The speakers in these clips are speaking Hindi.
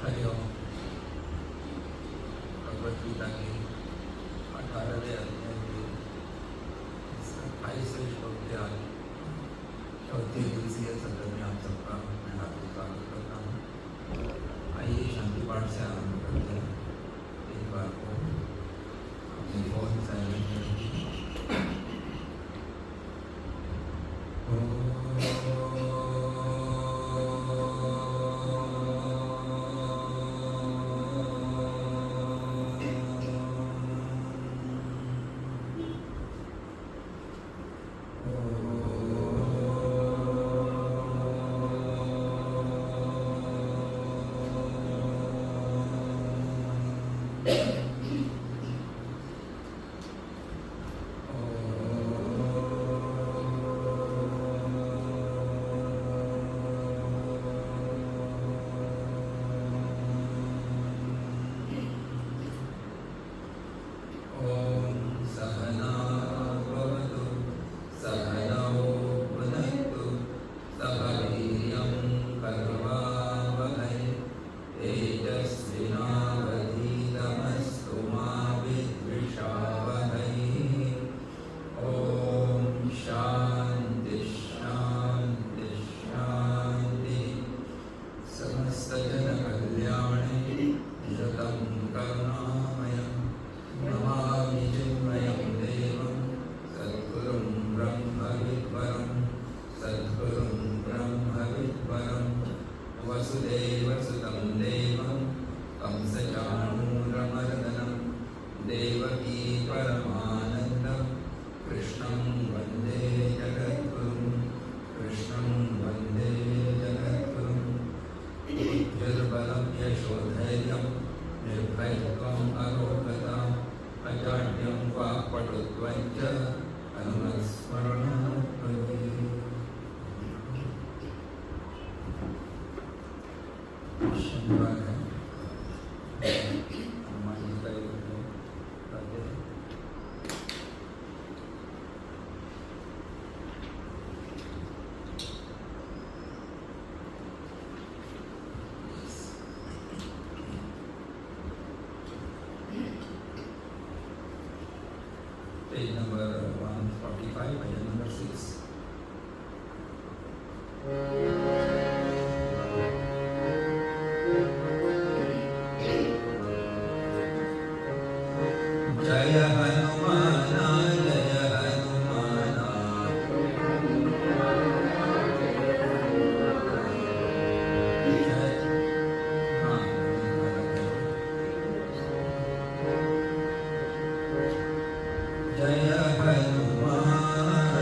हरिओम। भगवद गीता के 18वें अध्याय के 28वें श्लोक के आज चौथे दिवसीय सत्र में आप सबका मैं हार्दिक स्वागत करता हूँ। आइए शांति पाठ से आरंभ करते हैं। एक बार को अपने फोन साइलेंट कर दीजिए। Page number 145, page number 6. जय हनुमाना जय हनुमाना जय हनुमान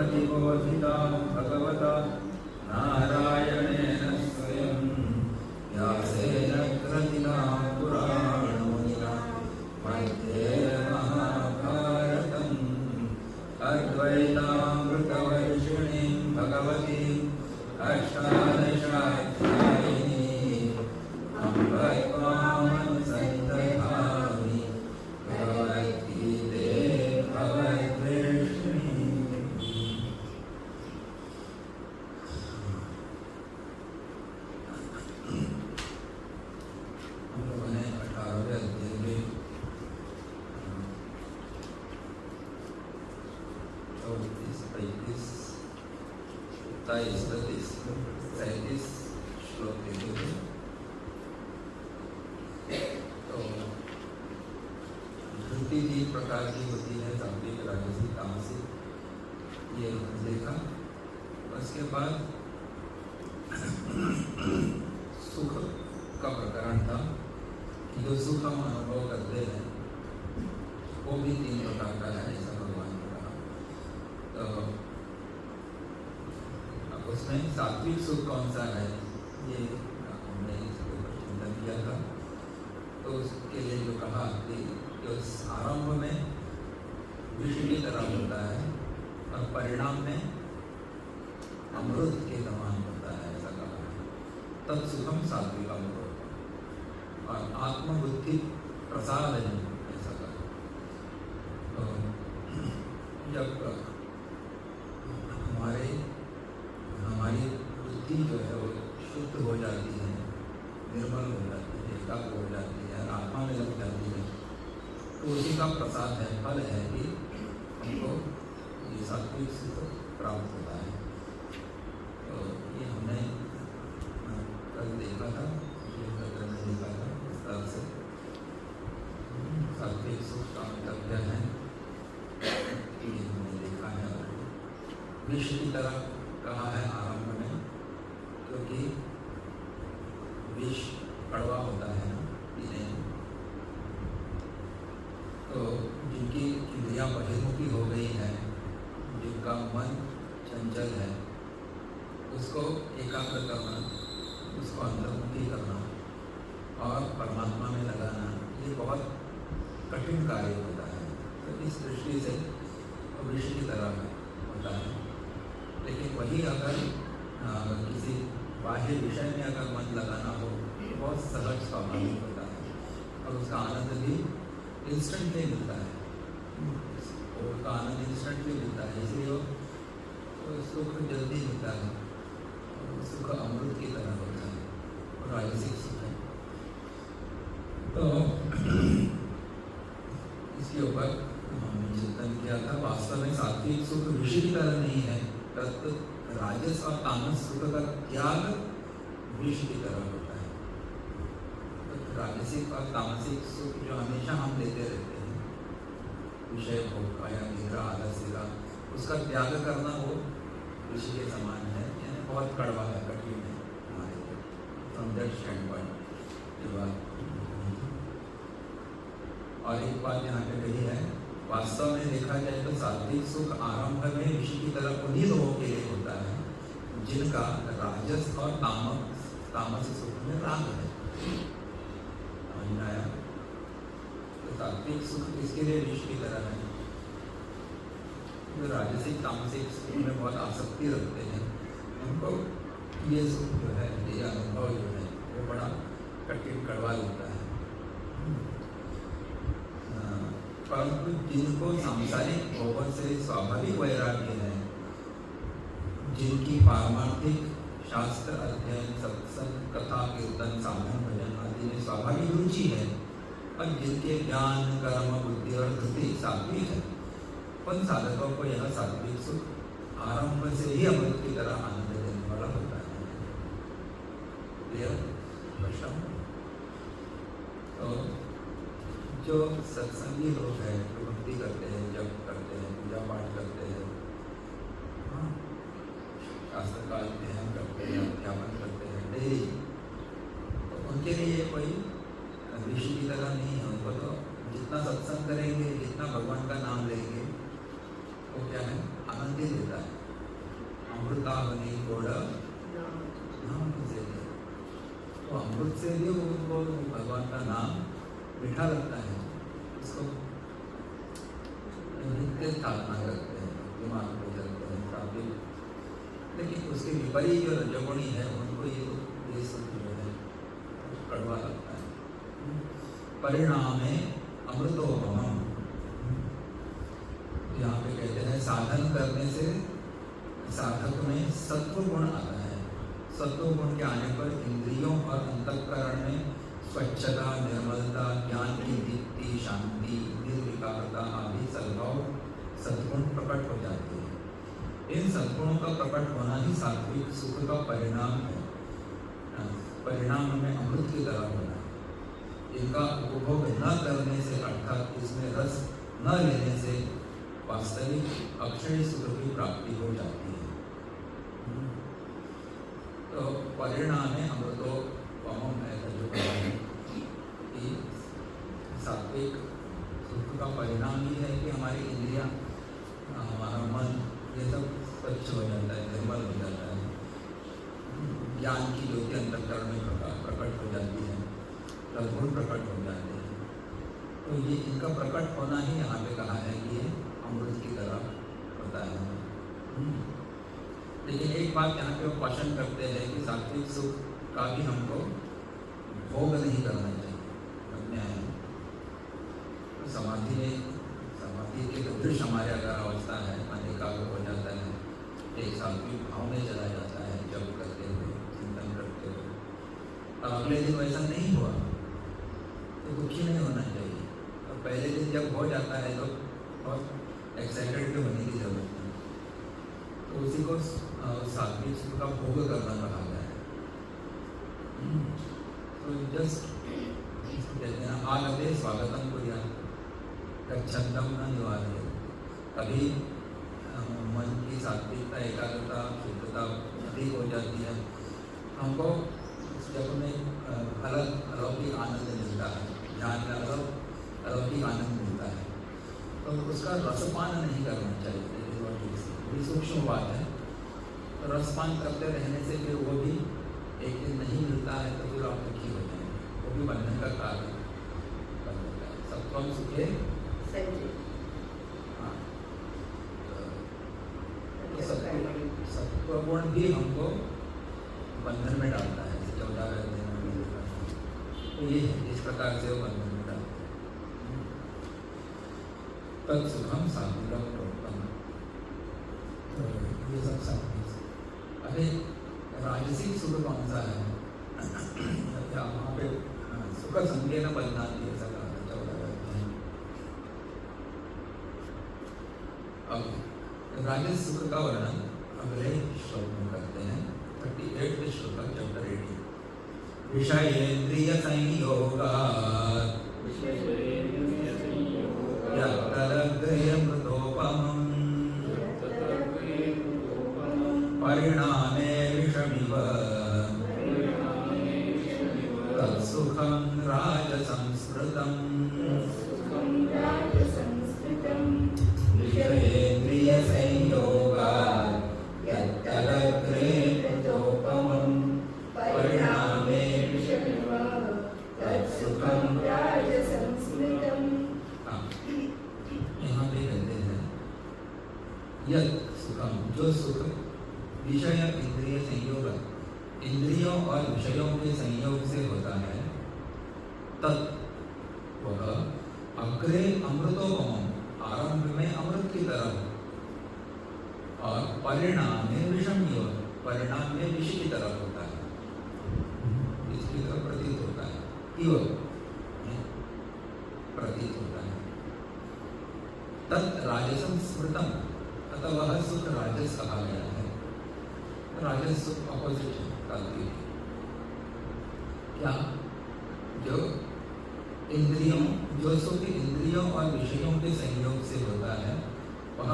प्रतिबोधिता भगवता नारायणेन स्वयं व्यासेन कृतिनां पुराणमुनिना मध्ये महाभारतम् अद्वैतामृतवर्षिणीं भगवतीं अष्टादशाध्यायिनीं अम्ब त्वामनुसन्दधामि भगवद्गीते भगवद्वेषिणीम्। हम लोगों ने 18वें अध्याय में 34, 35, 27, 37 श्लोक देखे थे। तो धृति 3 प्रकार की होती है, सात्विक, राजसिक, तामसिक, ये देखा। उसके बाद सुख का प्रकरण था कि जो सुख हम अनुभव करते हैं वो भी 3 प्रकार का है, ऐसा भगवान ने कहा। तो अब उसमें सात्विक सुख कौन सा है, ये हमने इसके ऊपर चिंतन किया था। तो उसके लिए जो कहा कि उस आरंभ में विष की तरह होता है और परिणाम में अमृत के समान होता है, ऐसा कहा है। तत्सुखम सात्विक अमृत और आत्मबुद्धि प्रसाद है, ऐसा कहा। तो जब हमारी बुद्धि जो है वो शुद्ध हो जाती है, निर्मल हो जाती है, एकाग्र हो जाती है, आत्मा में लग जाती है, तो उसी का प्रसाद है, फल है कि हमको ये सात्विक सुख प्राप्त होता है। तो ये हमने कल देखा था, ये सत्र में देखा था इस तरह से। सात्विक सुख का मतलब क्या है, ये हमने देखा है। विष की तरह कहा है आरंभ में, क्योंकि विष कड़वा होता है ना पीने में। तो जिनकी इंद्रियां बहिर्मुखी हो गई है, जिनका मन चंचल है, उसको एकाग्र करना, उसको अंतर्मुखी करना और परमात्मा में लगाना, ये बहुत कठिन कार्य होता है। तो इस दृष्टि से विष की तरह होता है। लेकिन वही अगर किसी बाह्य विषय में अगर मन लगाना हो तो बहुत सहज स्वाभाविक होता है और उसका आनंद भी इंस्टेंटली मिलता है, और उसका आनंद इंस्टेंटली मिलता है, इसलिए वो सुख जल्दी मिलता है और सुख अमृत की तरह होता है और राजसिक सुख है। तो इसके ऊपर हमने चिंतन किया था। वास्तव में सात्विक सुख विष की तरह नहीं है, तत्व राजस और तामस सुख का त्याग विष की तरह होता है। तो राजसिक और तामसिक सुख जो हमेशा हम लेते रहते हैं, विषय भोग का या निद्रा, आलस्य का, उसका त्याग करना वो विष के समान है, यानी बहुत कड़वा है, कठिन है हमारे लिए फ्रॉम दैट स्टैंड पॉइंट। और एक बात यहाँ पे कही है, वास्तव में देखा जाए तो सात्विक सुख आरंभ में विष की तरह उन्हीं लोगों के लिए होता है जिनका राजस और तामस सुख में राग है। समझ आया? तो सात्विक सुख किसके लिए विष की तरह है? जो राजसिक तामसिक सुख में बहुत आसक्ति रखते हैं, उनको ये सुख जो है, ये अनुभव जो है वो बड़ा कठिन कड़वा लगता है। परंतु जिनको सांसारिक भोगों से स्वाभाविक वैराग्य है, जिनकी पारमार्थिक शास्त्र अध्ययन, सत्संग, कथा, कीर्तन, साधन, भजन आदि में स्वाभाविक रुचि है और जिनके ज्ञान, कर्म, बुद्धि और धृति सात्विक है, उन साधकों को यह सात्विक सुख आरंभ से ही अमृत की तरह आनंद देने वाला होता है। प्रश्न? तो जो सत्संगी लोग हैं, जो भक्ति करते हैं, जप करते हैं, पूजा पाठ करते हैं, शास्त्र का अध्ययन करते हैं, अध्यापन करते हैं डेली, तो उनके लिए कोई विष की तरह नहीं है। उनको तो जितना सत्संग करेंगे, जितना भगवान का नाम लेंगे, वो क्या है, आनंद ही देता है। उससे भी उनको भगवान का नाम मीठा लगता है, उसको नित्य स्थापना करते हैं, दिमाग को चलते हैं काफी। लेकिन उसके विपरीत जो रजोगुणी है उनको ये सब जो है कड़वा लगता है। परिणाम है अमृतोपमम। यहाँ पे कहते हैं साधन करने से साधक में सत्व गुण आता है। सत्व गुण के आने पर इंद्रियों और अंतःकरण में स्वच्छता, निर्मलता, ज्ञान की दीप्ति, शांति, निर्विकारता आदि सद्भाव सद्गुण प्रकट हो जाते हैं। इन सद्गुणों का प्रकट होना ही सात्विक सुख का परिणाम है। परिणाम में अमृत की तरह होना है। इनका उपभोग न करने से अर्थात इसमें रस न लेने से वास्तविक अक्षय सुख की प्राप्ति हो जाती है। तो परिणाम है अमृतोपमम है जो कि सात्विक सुख का परिणाम ही है कि हमारी इंद्रियां, हमारा मन ये सब स्वच्छ हो जाता है, निर्मल हो जाता है। ज्ञान की ज्योति अंतःकरण में प्रकट हो जाती है, सद्गुण प्रकट हो जाते हैं। तो ये इनका प्रकट होना ही यहाँ पे कहा है कि ये अमृत की तरह होता है। लेकिन एक बात यहाँ पे वो क्वेश्चन करते हैं कि सात्विक सुख का भी हमको भोग नहीं करना चाहिए, अन्याय है। तो समाधि के तो दृश्य हमारे अगर अवस्था है, मन एकाग्र हो जाता है, एक सात्विक भाव में चला जाता है, जब करते हुए चिंतन करते हुए, और अगले दिन वैसा नहीं हुआ तो दुखी नहीं होना चाहिए। और पहले दिन जब हो जाता है तो बहुत एक्साइटेड भी होने की जरूरत है। तो उसी को सात्विक सुख का भोग करना कहा गया है। तो जस्ट कहते हैं आलते स्वागतम को या गच्छन्तम न निवार्य। कभी मन की सात्विकता, एकाग्रता, शुद्धता अधिक हो जाती है, हमको जब हमें अलौकिक आनंद मिलता है, ध्यान का अलौकिक आनंद मिलता है, तो उसका रसपान नहीं करना चाहिए। बड़ी सूक्ष्म बात है। तो रसपान करते रहने से फिर वो भी एक दिन नहीं मिलता है तो फिर आप दुखी हो जाएंगे, वो भी बंधन का कारण बन जाता है। सत्वम सुखे हाँ, तो सत्व गुण भी हमको बंधन में डालता है। 14 दिन में तो ये इस प्रकार से वो बंधन में डालता है। तत्सुखम सात्विकम प्रोक्तम। तो ये सब सात्विक। अरे राजसिक सुख कौन सा है? क्या वहाँ पे सुख संज्ञा न बदनाती ऐसा कहा था 14 अध्याय। अब राजस सुख का वर्णन अगले श्लोक में करते हैं। 38वें श्लोक चैप्टर 18। विषयेन्द्रिय संयोगात् यत्तदग्र्यमृतोपमम् परिणामे विषमिव तत्सुखं राजसंस्मृतम्। विषयेन्द्रिय संयोगात् यत्तदग्र्यमृतोपमम् परिणामे विषमिव तत्सुखं राजसंस्मृतम्। यहाँ पे कहते हैं यत् सुखम, जो सुख विषय इंद्रिय संयोग, इंद्रियों और विषयों के संयोग से होता है, तत् वह अग्रे अमृतोपमम्, आरंभ में अमृत की तरह, और परिणाम में विषम, परिणाम में विष की तरह होता है, इसकी तरह प्रतीत होता है, इव प्रतीत होता है। तत् राजसं स्मृतम, अतः वह सुख राजस कहा गया है। राजस सुख अपोजिट है सात्विक। क्या? जो इंद्रियों, जो सुख इंद्रियों और विषयों के संयोग से होता है, वह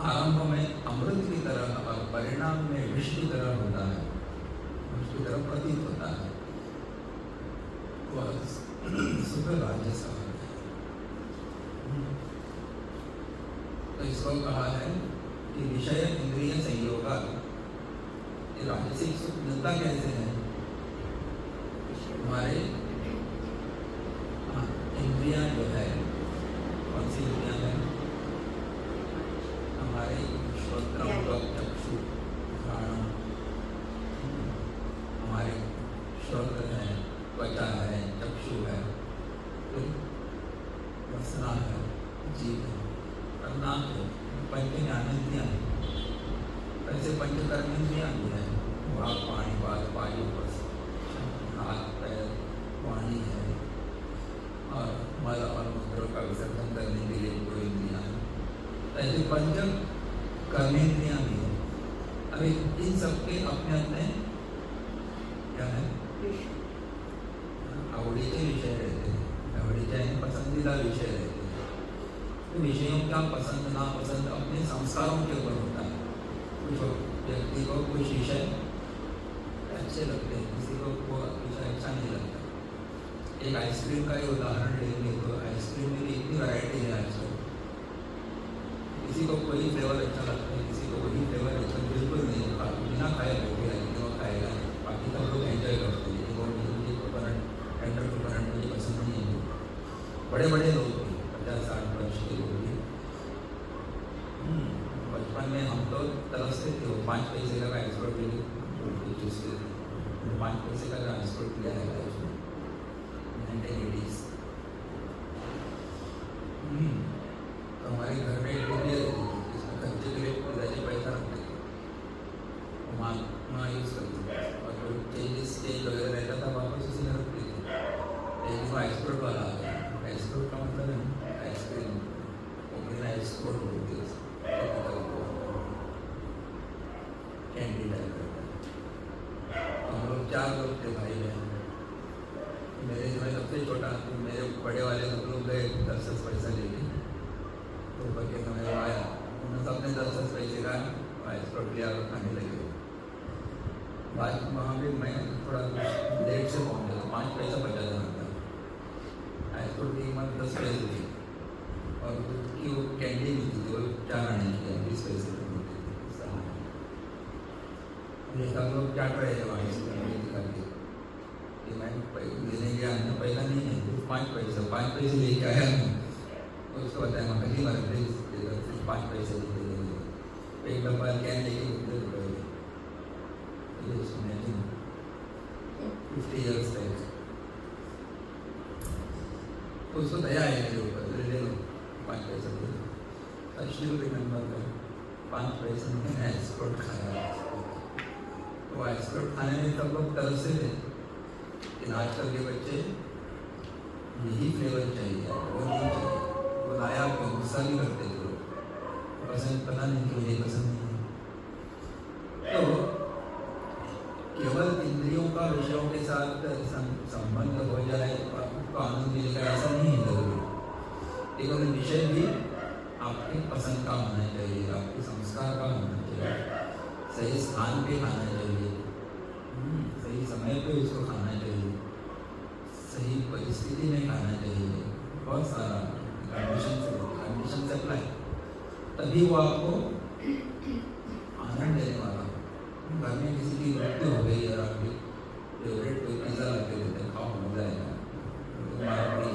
आरंभ में अमृत की तरह और परिणाम में विष की तरह होता है, उसकी तरह प्रतीत होता है। वह सुख राजस कहा गया है। तो इसको कहा है कि विषय इंद्रिय संयोग, राजसिक सुख मिलता कैसे है? हमारे इंद्रियां जो है, कौन सी इंद्रियां है? हमारे श्रोत्रम, त्वक, चक्षु, घ्राण, हमारे श्रोत्र है, त्वचा है, चक्षु है, रसना है, जीव है, कर्णांग है, पंच ज्ञानेंद्रियां है। ऐसे पंच कर्मेंद्रियां भी है, वाक, पाणी, पाद, वायु, हाथ, पैर, वाणी है, और मल और मूत्र का विसर्जन करने के लिए दो इंद्रियां हैं। ऐसे पंच कर्मेंद्रियां भी है। अभी इन सबके अपने अपने क्या है, आवड़ीचे विषय रहते हैं, आवड़ीचे पसंदीदा विषय रहते हैं। तो विषयों का पसंद नापसंद अपने संस्कारों के ऊपर होता है। कुछ व्यक्ति को कुछ विषय अच्छे लगते हैं, किसी को वो विषय अच्छा नहीं लगता। एक आइसक्रीम का ही उदाहरण लेंगे तो आइसक्रीम में भी इतनी वैरायटी है आजकल। किसी को कोई फ्लेवर अच्छा लगता है, किसी को वही फ्लेवर अच्छा बिल्कुल नहीं होता, बिना खाए बैठे लेकिन वो खाएगा नहीं। बाकी सब लोग एंजॉय करते हैं, लेकिन वो मुझे कोकोनट टेंडर कोकोनट मुझे पसंद नहीं है। बड़े बड़े लोग भी 50-60 वर्ष के लोग भी, बचपन में हम तो तरसते थे, वो 5 पैसे का आइसक्रीम ले चूसते थे। 5 पैसे का आइसक्रीम लिया है लाइफ में 1980s। तो हमारे घर में एक डिब्बी रहती थी, जिसमें खर्चे के लिए पिताजी पैसा रखते थे, वो माँ यूज़ करती थी, और जो चेंज वगैरह रहता था वापस उसी में रखते थे। लेकिन वो आइसक्रीम वाला आ गया। आइसक्रीम का मतलब है आइसक्रीम, वो आइसक्रीम बोलते हैं, कैंडी टाइप का। हम लोग 4 लोग थे भाई बहन। मेरे मैं सबसे छोटा, तो मेरे बड़े वाले सब लोग गए 10-10 पैसा लेके, तो बच्चे समय वो आया, उन्होंने सबने 10-10 पैसे का आइसक्रीम लिया और खाने लगे। बाद वहाँ भी मैं थोड़ा लेट से पहुँच गया, 5 पैसा बचा जाना था। आइसक्रीम की कीमत 10 पैसे थी, और उसकी वो कैंडी भी थी, वो 4 आने की 20 पैसे की मिलती थी। ये सब लोग चाट रहे थे वहाँ करके कि मैं लेने गया, पैसा नहीं है, सिर्फ 5 पैसे लेके आया मैं। तो उसको बताया मैं पहली बार प्लीज सिर्फ 5 पैसे दे देंगे। एक डब्बा कैन लेके घूमते रुपये, ये उसमें 50 ईयर्स बैक। तो उसको दया है मेरे ऊपर, ले लो 5 पैसा दे दो। आई स्टिल रिमेंबर दैट 5 पैसे में मैंने आइसक्रीम खाया। तो आइसक्रीम खाने में सब लोग तरसते थे, लेकिन आजकल के बच्चे यही फ्लेवर चाहिए, वो नहीं चाहिए। वो लाया आपको गुस्सा भी करते थे लोग, पसंद पता नहीं क्यों ये पसंद नहीं है। तो केवल इंद्रियों का विषयों के साथ संबंध हो जाए आपको आनंद मिलेगा ऐसा नहीं है जरूरी। लेकिन विषय भी आपके पसंद का होना चाहिए, आपके संस्कार का होना चाहिए, सही स्थान पे खाना चाहिए, सही समय पे उसको खाना चाहिए, सही परिस्थिति में खाना चाहिए। बहुत सारा कंडीशन से अप्लाई, तभी वो आपको आनंद देने वाला हो। घर में किसी की मृत्यु हो गई और आपकी फेवरेट कोई पिज़्ज़ा ला के देते, खाओ मजा आएगा, तुम्हारा बड़ी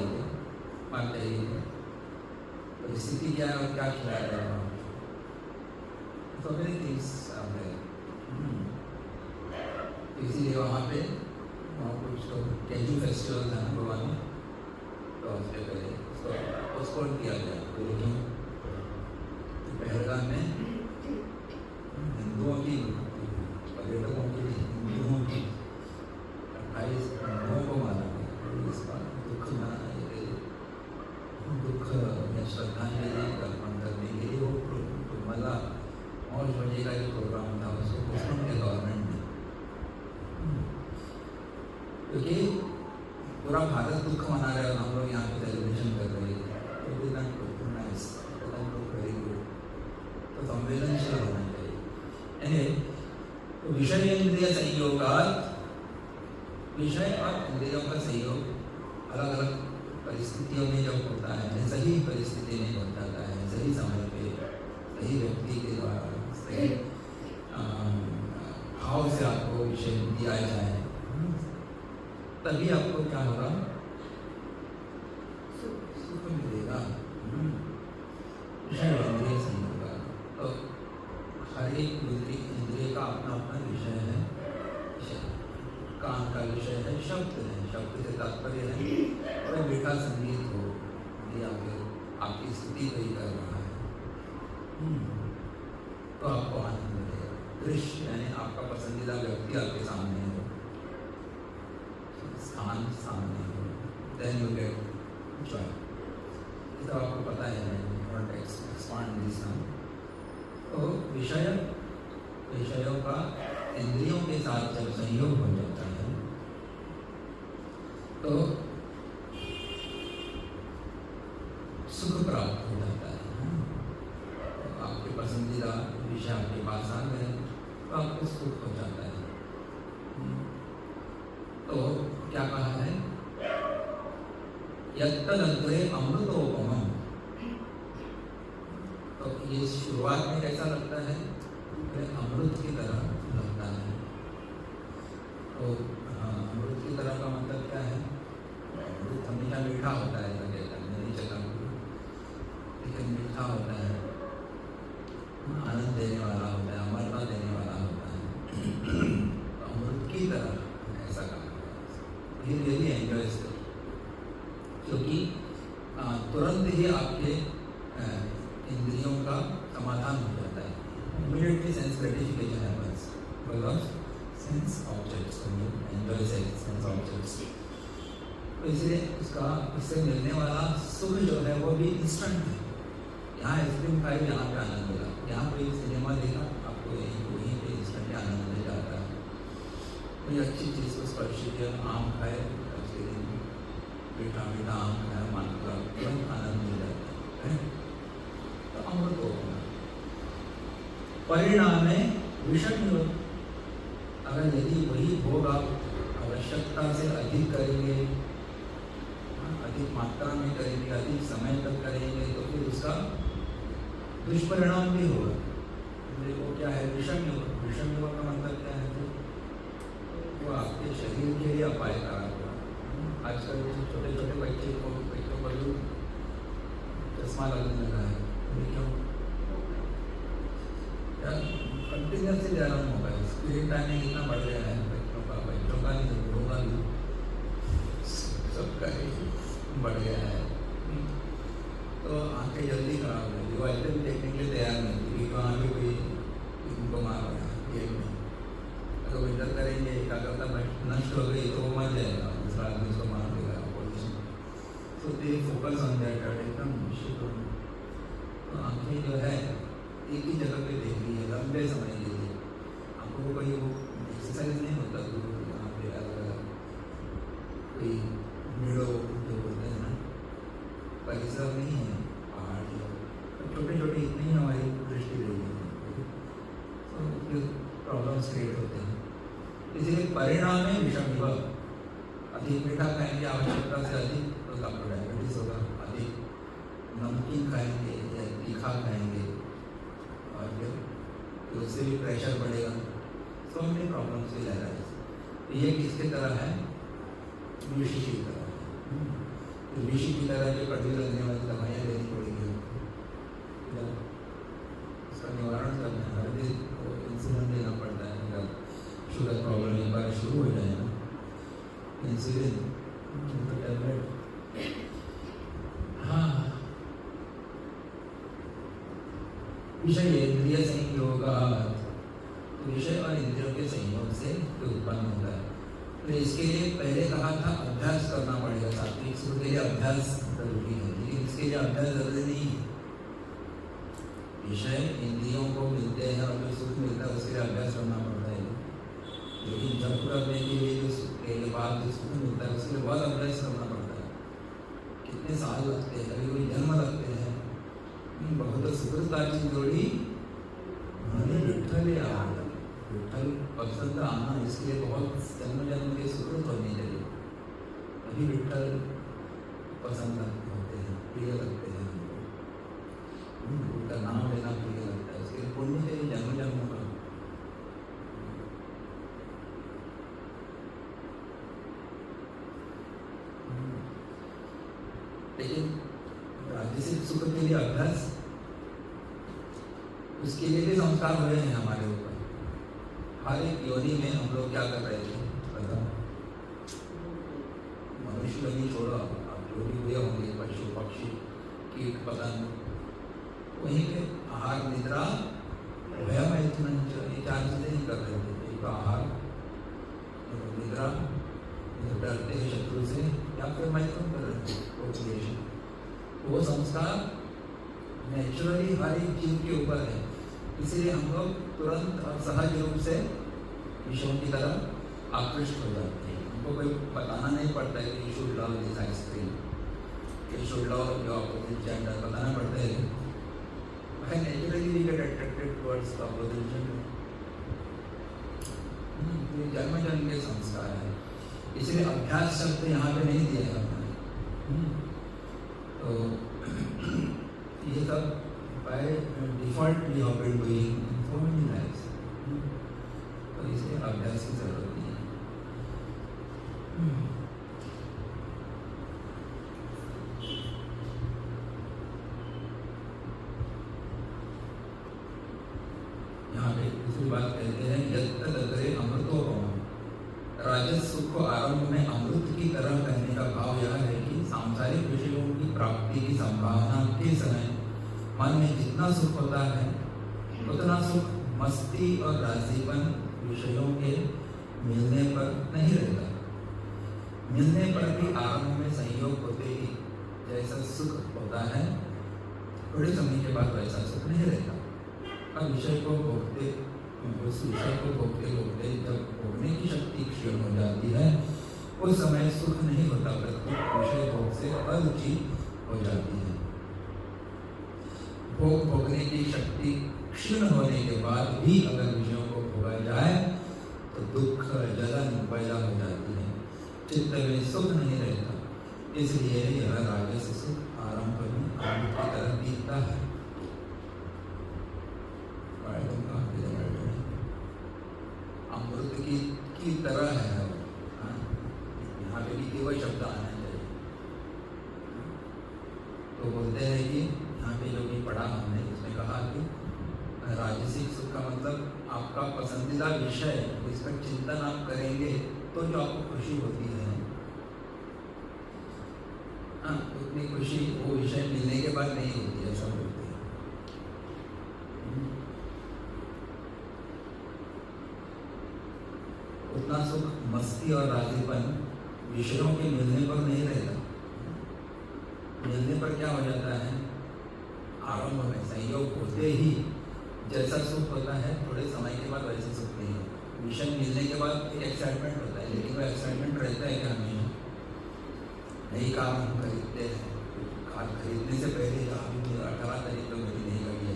बात चाहिए, परिस्थिति क्या है और क्या खिलाया जा रहा है। So many things are there. इसीलिए वहाँ पे कुछ तो कैजू फेस्टिवल था ना गोवा में, तो उसके पहले उसको पोस्टपोन किया गया। तो पहलगाम में हिंदुओं की, पर्यटकों की, हिंदुओं की 28 हिंदुओं को मारा गया। इस बात दुख मनाने के लिए, दुख या श्रद्धांजलि अर्पण करने के लिए वो मज़ा और मजे का जो प्रोग्राम था उसको पोस्टपोन किया गवर्नमेंट ने, क्योंकि पूरा भारत दुख मना रहा है और हम लोग यहाँ पे सेलिब्रेशन कर रहे हैं। वेरी गुड, तो संवेदनशील होना चाहिए। तो विषय इंद्रिय संयोग, विषय और इंद्रियों का सहयोग अलग अलग परिस्थितियों में जब होता है, सही परिस्थिति में हो जाता है, सही समय पे सही व्यक्ति के द्वारा सही भाव से आपको विषय दिया जाए, तभी आपको क्या होगा, सुख मिलेगा। विषय इंद्रिय संयोग का, तो हर एक इंद्रिय का अपना अपना विषय है। कान का विषय है शब्द है, शब्द से तात्पर्य है और मीठा संगीत हो या फिर आपकी स्तुति कोई कर रहा है तो आपको आनंद मिलेगा। दृश्य यानी आपका पसंदीदा व्यक्ति आपके सामने हो, स्थान सामने हो, देन यू गेट जॉय। तो आपको पता है एक्सपांड दिस नाउ। तो विषयों का इंद्रियों के साथ जब संयोग हो जाता है तो सुख प्राप्त हो जाता है। तो आपके पसंदीदा विषय आपके पास आ गए तो आपको सुख हो जाता है। तो क्या कहा है, यत्तदग्रे अमृतोपमम्। तो ये शुरुआत में कैसा लगता है, अमृत की तरह लगता है। तो अमृत की तरह का मतलब क्या है, अमृत हमेशा मीठा होता है, नहीं चला लेकिन मीठा होता है, आनंद देने वाला होता है, अमरता देने वाला होता है। अमृत की तरह ऐसा कहा, ये रियली एंजॉय कर, क्योंकि तुरंत ही आपके इंद्रियों का समाधान हो जाता है। Immediately sense gratification happens because of sense objects, when you enjoy sense objects। तो इसलिए उससे मिलने वाला सुख जो है वो भी इंस्टेंट है। यहाँ आइसक्रीम खाई, यहाँ पे आनंद मिला, यहाँ पे सिनेमा देखा, आपको वहीं पे इंस्टेंट आनंद मिल जाता है। कोई अच्छी चीज़ को स्पर्श किया, आम खाए, मीठा मीठा आम खाया, मान का तुरंत आनंद मिल जाता है। तो अमृत हो परिणाम में विषम योग। अगर यदि वही भोग आप आवश्यकता से अधिक करेंगे, अधिक मात्रा में करेंगे, अधिक समय तक करेंगे, तो फिर उसका दुष्परिणाम भी होगा। देखो क्या है विषम योग। विषम योग का मतलब क्या है, वो आपके शरीर के लिए अपायकारक होगा। आजकल छोटे छोटे बच्चों को चश्मा लगने लगा है, क्यों? कंटिन्यूसली ध्यान होगा, स्क्रीन टाइमिंग इतना बढ़ गया है बच्चों का नहीं, बूढ़ों का भी, सबका ही बढ़ गया है। तो आंखें जल्दी खराब हो गई, वो ऐसे भी देखने के लिए तैयार नहीं थी कि वहाँ भी कोई उनको मार रहा है। ये नहीं, अगर वो इधर करेंगे, एकाग्रता नष्ट हो गई तो वो मर जाएगा, दूसरा आदमी उसको मार देगा पोजिशन। तो दे फोकस ऑन दैट एकदम निश्चित हो। तो आंखें जो है एक ही जगह पे देख रही है लंबे समय के लिए। आपको कोई वो एक्सरसाइज नहीं होता, यहाँ पे अलग अलग कोई नीड़ो जो बोलते हैं ना, परिसर नहीं है, पहाड़ी है, छोटे छोटे इतनी ही हमारी दृष्टि रही है, तो प्रॉब्लम्स क्रिएट होते हैं। इसलिए परिणाम में विषम योग। अधिक मीठा खाएंगे आवश्यकता से अधिक तो आपको डायबिटीज होगा, अधिक नमकीन खाएंगे या तीखा खाएंगे और फिर उससे भी प्रेशर बढ़ेगा, सो मेनी प्रॉब्लम्स भी ज़्यादा है। ये किसकी तरह है, विषय की तरह है। तो विषय की तरह जो कड़वी लगने वाली दवाइयाँ लेनी पड़ेगी, उसका निवारण करना है। हर दिन इंसुलिन देना पड़ता है, अगर शुगर प्रॉब्लम एक बार शुरू हो जाए ना, इंसुलिन तो टैबलेट। हाँ, विषय इंद्रिय संयोग, विषय और इंद्रियों के संयोग से उत्पन्न होता है। तो इसके लिए पहले कहा था अभ्यास करना पड़ेगा, सात्विक सुख के लिए अभ्यास जरूरी है, लेकिन इसके लिए अभ्यास जरूरी नहीं है। विषय इंद्रियों को मिलते हैं और जो सुख मिलता है उसके लिए अभ्यास करना पड़ता है, लेकिन जब करने के लिए जो सुख के बाद जो सुख मिलता है उसके लिए बहुत अभ्यास करना पड़ता है। कितने साल लगते हैं, कभी कोई जन्म लगते हैं। बहुत सुखदाची जोड़ी विठ्ठल विठ्ठल पसंद आना, इसलिए बहुत जन्म जन्म के सुकृत होने चाहिए, तभी विठ्ठल पसंद होते हैं, प्रिय लगते हैं, उनका नाम लेना प्रिय लगता है, उसके पुण्य चाहिए जन्म जन्म का। उसके लिए भी संस्कार हुए हैं हमारे ऊपर। हर एक योनि में हम लोग क्या कर रहे थे बताओ? मनुष्य योनि छोड़ो, आप जो भी हुए होंगे, पशु पक्षी कीट पतंग, वहीं पे आहार निद्रा भयम ये चार चीजें नहीं कर रहे थे। एक आहार, निद्रा, डरते हैं शत्रु से, या फिर मैथुन कर रहे थे। वो संस्कार नेचुरली हर एक जीव के ऊपर है, इसलिए हम लोग तुरंत और सहज रूप से विषयों की तरफ आकृष्ट हो जाते हैं। हमको कोई बताना नहीं पड़ता है कि you should love this ice cream, you should love your opposite gender, बताना पड़ता है। Naturally we get attracted towards the opposite gender. ये जन्म के संस्कार है, इसलिए अभ्यास शब्द यहाँ पे नहीं दिया है हमने। तो ये सब by default we have been doing in so many lives, तो इसलिए अभ्यास की जरूरत नहीं है। यहाँ पे दूसरी बात कहते हैं, यत्त तदरे अमृतोपम। राजस सुख को आरंभ में अमृत की तरह कहने का भाव यह है कि सांसारिक विषयों की प्राप्ति की संभावना के समय मन में जितना सुख होता है उतना सुख मस्ती और राजीपन विषयों के मिलने पर नहीं रहता। मिलने पर भी आरंभ में संयोग होते ही जैसा सुख होता है, थोड़े समय के बाद वैसा सुख नहीं रहता। अब विषय को भोगते, उस विषय को भोगते भोगते जब भोगने की शक्ति क्षीण हो जाती है, उस समय सुख नहीं होता, प्रत्येक विषय भोग से अरुचि हो जाती है। भोग भोगने की शक्ति क्षीण होने के बाद भी अगर विषयों को भोगा जाए तो दुख जलन पैदा हो जाती है, चित्त में सुख नहीं रहता। इसलिए यह राजस सुख आरंभ में अमृत की तरह दिखता है। अमृत की तरह है, यहाँ पे भी केवल शब्द आना चाहिए। तो बोलते हैं कि यहाँ पे जो भी पढ़ा हमने, उसने कहा कि राजसिक सुख का मतलब आपका पसंदीदा विषय, जिसका चिंतन आप करेंगे तो जो आपको खुशी होती है, उतनी खुशी वो विषय मिलने के बाद नहीं होती है, ऐसा बोलते हैं। उतना सुख मस्ती और राजीपन विषयों के मिलने पर नहीं रहता। मिलने पर क्या हो जाता है, आरंभ में संयोग होते ही जैसा सुख होता है, थोड़े समय के बाद वैसा सुख नहीं होता। विषय मिलने के बाद एक एक्साइटमेंट होता है, लेकिन वो एक्साइटमेंट रहता है क्या हमें? नई कार हम खरीदते हैं, कार खरीदने से पहले अभी 18 तारीख तो मेरी नहीं लगी है,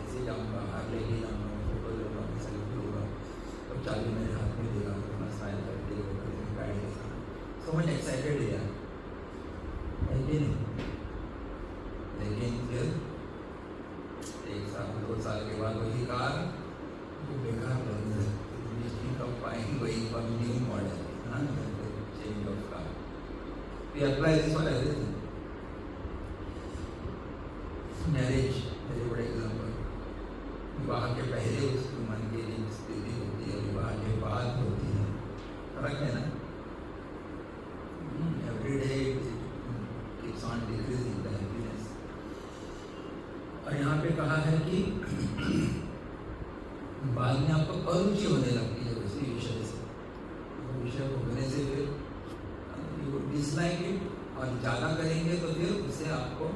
ऐसे जाऊँगा, हार लेके जाऊँगा, फोटो लूँगा, सेल्फी लूँगा, और चाबी मेरे हाथ में देगा, अपना साइन करके गाड़ी के साथ। सो मच एक्साइटेड है यार, है कि नहीं? लेकिन फिर 1 साल 2 साल के बाद वही कार वो बेकार लगने लगती है, पाएंगे वही new model, change of car. We apply this for everything. Marriage very बड़ा एग्जाम्पल। विवाह के पहले उसकी मन की स्थिति होती है, विवाह के बाद होती है, फर्क है ना? Every day keeps on decreasing the happiness। और यहाँ पे कहा है कि बाद में आपको अरुचि होने लगती है उसी विषय से, वो विषय को होने से फिर डिसलाइक इट, और ज़्यादा करेंगे तो फिर उससे आपको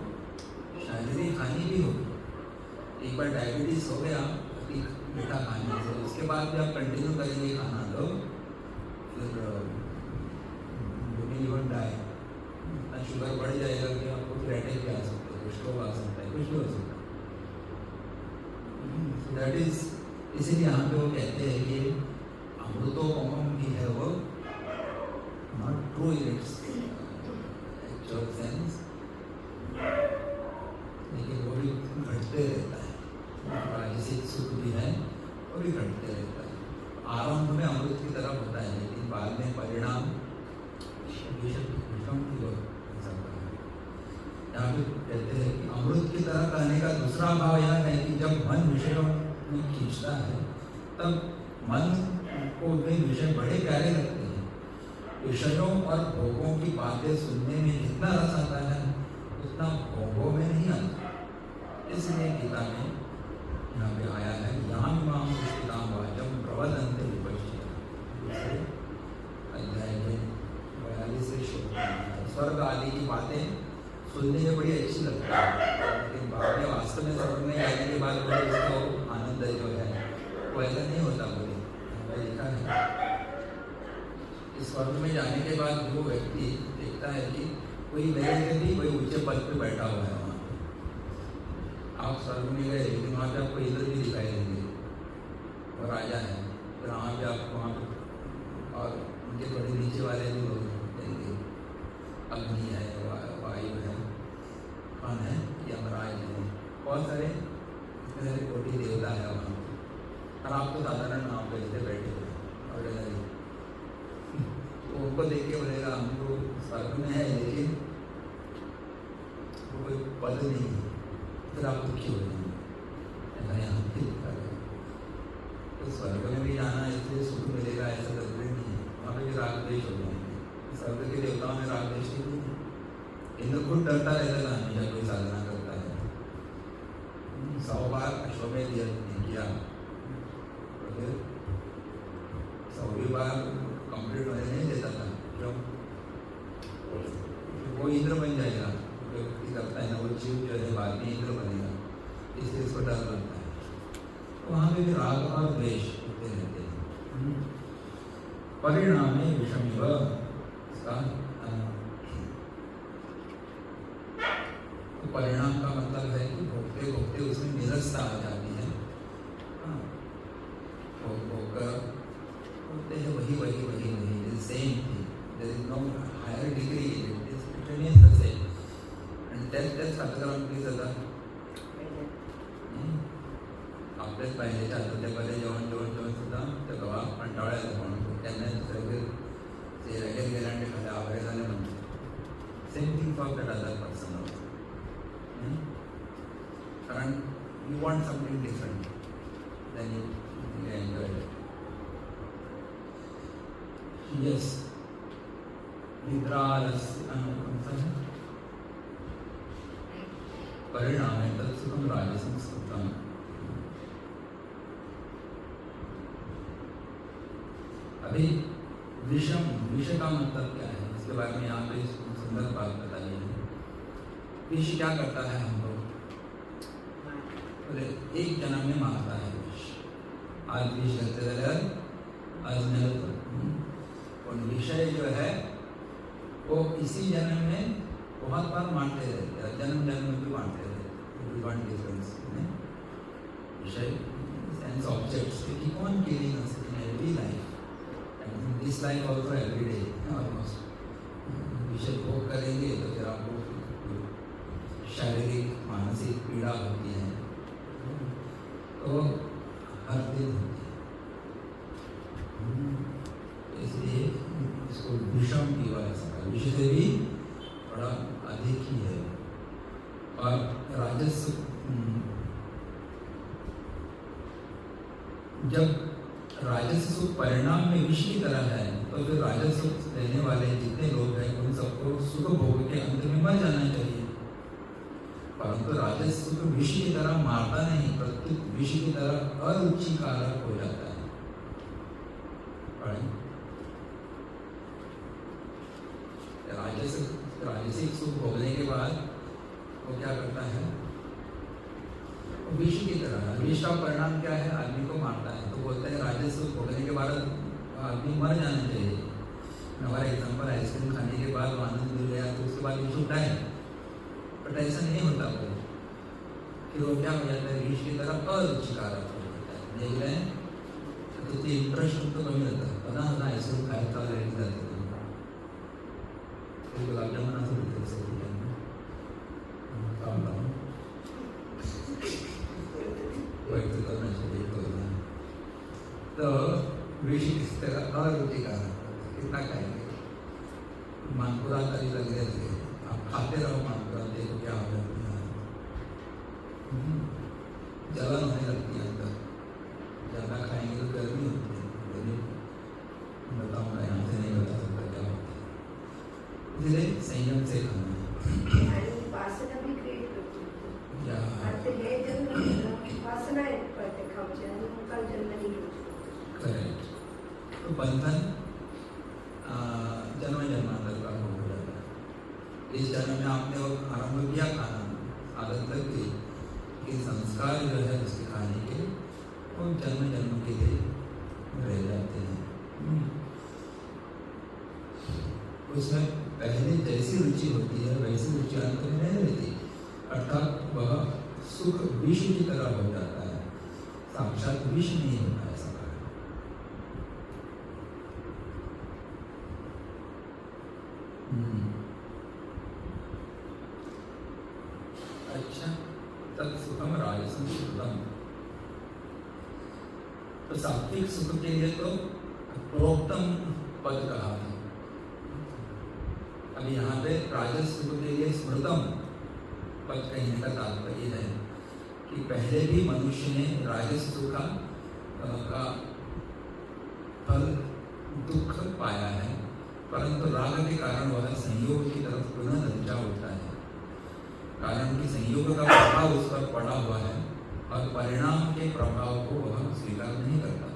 शारीरिक हानि भी होगी। एक बार डायबिटीज़ हो गया मीठा खाने से, उसके बाद भी आप कंटिन्यू करेंगे खाना तो फिर इवन डाई, इतना शुगर बढ़ जाएगा कि आपको फिर अटैक भी आ सकता है, स्ट्रोक आ सकता है, कुछ भी हो सकता है। दैट इज, इसीलिए यहाँ पे वो कहते हैं कि अमृतोपम भी है वो, not true in its actual sense, लेकिन वो भी घटते रहता है। राजसिक सुख भी है, वो भी घटते रहता है। आरंभ में अमृत की तरफ होता है, लेकिन बाद में परिणाम विषम की ओर जाता है। यहाँ पे कहते हैं कि अमृत की तरह कहने का दूसरा भाव यह है कि जब मन विषयों में खींचता है तब मन को वे विषय बड़े प्यारे लगते हैं। विषयों और भोगों की बातें सुनने में जितना रस आता है उतना भोगों में नहीं आता। इसलिए गीता में यहाँ पे आया है यहाँ माम पुष्टिताम वाचम प्रवदन्ते विपश्चिता। दूसरे अध्याय में 42वें श्लोक में स्वर्ग आदि की बातें सुनने में बड़ी अच्छी लगती है, लेकिन बाद में वास्तव में स्वर्ग में जाने के बाद बड़े उसको आनंद जो है वो ऐसा नहीं होता। बोले मैं लिखा है इस स्वर्ग में जाने के बाद वो व्यक्ति देखता है कि कोई मेरे से भी कोई ऊंचे पद पे बैठा हुआ है। वहाँ आप स्वर्ग में गए लेकिन वहाँ पे आपको इंद्र भी दिखाई देंगे और राजा है, फिर वहाँ पे आप वहाँ पे और उनके थोड़े नीचे वाले भी लोग देंगे, अग्नि है, वायु है, कौन है, यमराज है, बहुत सारे कोटि देवता है वहाँ पे। और आप तो साधारण वहाँ पे ऐसे बैठे हुए ऑर्डिनरी, तो उनको देख के बोलेगा हम तो स्वर्ग में है लेकिन वो कोई पद नहीं है, फिर आप दुखी हो जाएंगे। ऐसा यहाँ पे लिखा गया। तो स्वर्ग में भी जाना इसलिए सुख मिलेगा ऐसा जरूरी नहीं है, वहाँ पे भी राग द्वेष हो जाएंगे। स्वर्ग के देवताओं में राग द्वेष नहीं है। इंद्र खुद डरता रहता था हमेशा कोई साधना करता है। 100 बार अश्वमेध यज्ञ किया, तो फिर 100वीं बार कंप्लीट होने नहीं देता था। क्यों? वो इंद्र बन जाएगा, जो व्यक्ति करता है ना वो जीव जो है बाद में इंद्र बनेगा, इसलिए इसको डर लगता है। तो वहाँ पे भी राग और द्वेष होते रहते हैं। परिणाम में विषमिव, इसका तो परिणाम का मतलब है कि भोगते भोगते उसमें निरसता आ जाती है। भोग होते हैं वही वही वही वही same thing, there is no higher degree, it remains the same. And त्याच सातकराम प्लीज आता आपल्याच पाहिजे आठवड्यापर्यंत जेवण जेवण जेवण सुद्धा त्या गवा कंटाळ्याला म्हणून त्यांना दुसऱ्याकडे ते रगेल गेल्याने खाली आवडे झाले म्हणतो same thing for that other person also. कारण you want something different then you enjoy it. Yes, परिणाम है तत्सुखम राजसम सुखम. अभी विषम, विषय का मतलब क्या है इसके बारे में यहाँ पे सुंदर बात बताई है. विष क्या करता है हमको? बोले एक जन्म में मारता है विष. आज विष करते रहे आज नहीं और विषय जो है वो इसी जन्म में बहुत बार मानते रहते हैं, जन्म जन्म में भी मानते रहते हैं. विषय sense objects keep on killing us in every life and in this life also every day almost. विषय भोग करेंगे तो फिर आपको शारीरिक मानसिक पीड़ा होती है, तो हर दिन होती है. इसलिए इसको विषम की वजह विषय से भी थोड़ा अधिक ही है. और राजस्व जब राजस्व परिणाम में विष की तरह है तो फिर राजस्व देने वाले जितने लोग हैं उन सबको सुख भोग के अंत में मर जाना चाहिए. परंतु राजस्व तो विष की तरह मारता नहीं, प्रत्युत विष की तरह अरुचिकारक हो जाता है. राजसिक सुख भोगने के बाद वो क्या करता है? विष की तरह. विष का परिणाम क्या है? आदमी को मारता है. तो बोलते हैं राजस्व भोगने के बाद आदमी मर जाना चाहिए. हमारा एग्जाम्पल आइसक्रीम खाने के बाद आनंद मिल गया तो उसके बाद विष उठा है, बट ऐसा नहीं होता. वो फिर वो क्या हो जाता है? विष की तरह अरुचिकारक हो जाता है. देख रहे हैं तो इंटरेस्ट तो कमी होता है. पता होता आइसक्रीम खाया था रेडी जाते गुलाब जामुन असं तो विष इस तरह अरुचिकारक कितना खाएंगे? मानपुरा कभी लग रहे थे, आप खाते रहो मानपुरा, देखो क्या हो जाता है. बंधन जन्म जन्मांतर का हो जाता है। इस जन्म में आपने वो आरंभ किया खाना, आदत लग गई कि संस्कार जो है उसके खाने के वो जन्म जन्म के लिए रह जाते हैं। उसमें पहले जैसी रुचि होती है वैसी रुचि अंत में नहीं रहती, अर्थात वह सुख विष की तरह हो जाता है, साक्षात विष नहीं होता ऐसा कारण। अच्छा, तत्सुखम राजसम सुखम। तो सात्विक सुख के लिए तो प्रोक्तम पद कहा था। अभी यहाँ पे राजस सुख के लिए स्मृतम पद कहने का तात्पर्य है कि पहले भी मनुष्य ने राजस सुख का फल दुख पाया है, परंतु राग के कारण वह संयोग की तरफ पुनः ललचा उठता है, कारण कि संयोग का प्रभाव उस पर पड़ा हुआ है और परिणाम के प्रभाव को वह स्वीकार नहीं करता।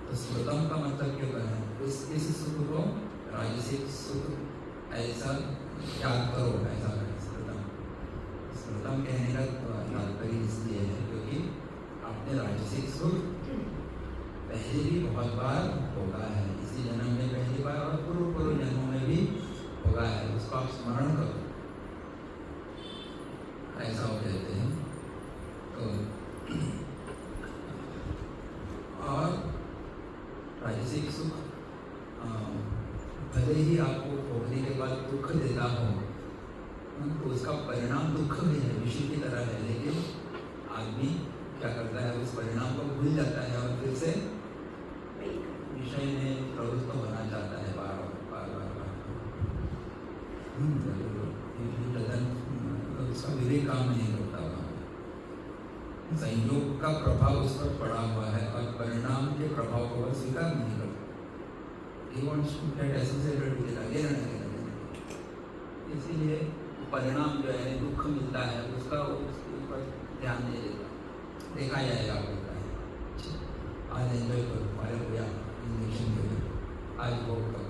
तो स्मृतम का मतलब क्या है? इस सुख को राजसिक सुख ऐसा त्याग करो, ऐसा करें स्मृतम। स्मृतम कहने का तात्पर्य इसलिए है क्योंकि आपने राजसिक सुख पहले भी बहुत बार भोगा है, इसी जन्म में पहली बार और पूर्व पूर्व जन्मों में भी भोगा है, उसको आप स्मरण करो, ऐसा वो कहते हैं। तो और राजसिक सुख भले ही आपको भोगने के बाद दुख देता हो, तो उसका परिणाम दुख भी है, विषय की तरह है, लेकिन आदमी क्या करता है, उस परिणाम को भूल जाता है और फिर से विषय में प्रवृत्त होना चाहता है बार बार बार बार। उसका विवेक काम नहीं करता, संयोग का प्रभाव उस पर पड़ा हुआ है और परिणाम के प्रभाव को वह स्वीकार नहीं करता। He wants to get associated with it again and again and again. इसीलिए परिणाम जो है दुख मिलता है उसका उसके ऊपर ध्यान नहीं देता, देखा जाएगा बोलता है, आज एंजॉय करो, हमारे भैया इंजेक्शन दे दो, आज भोग करो।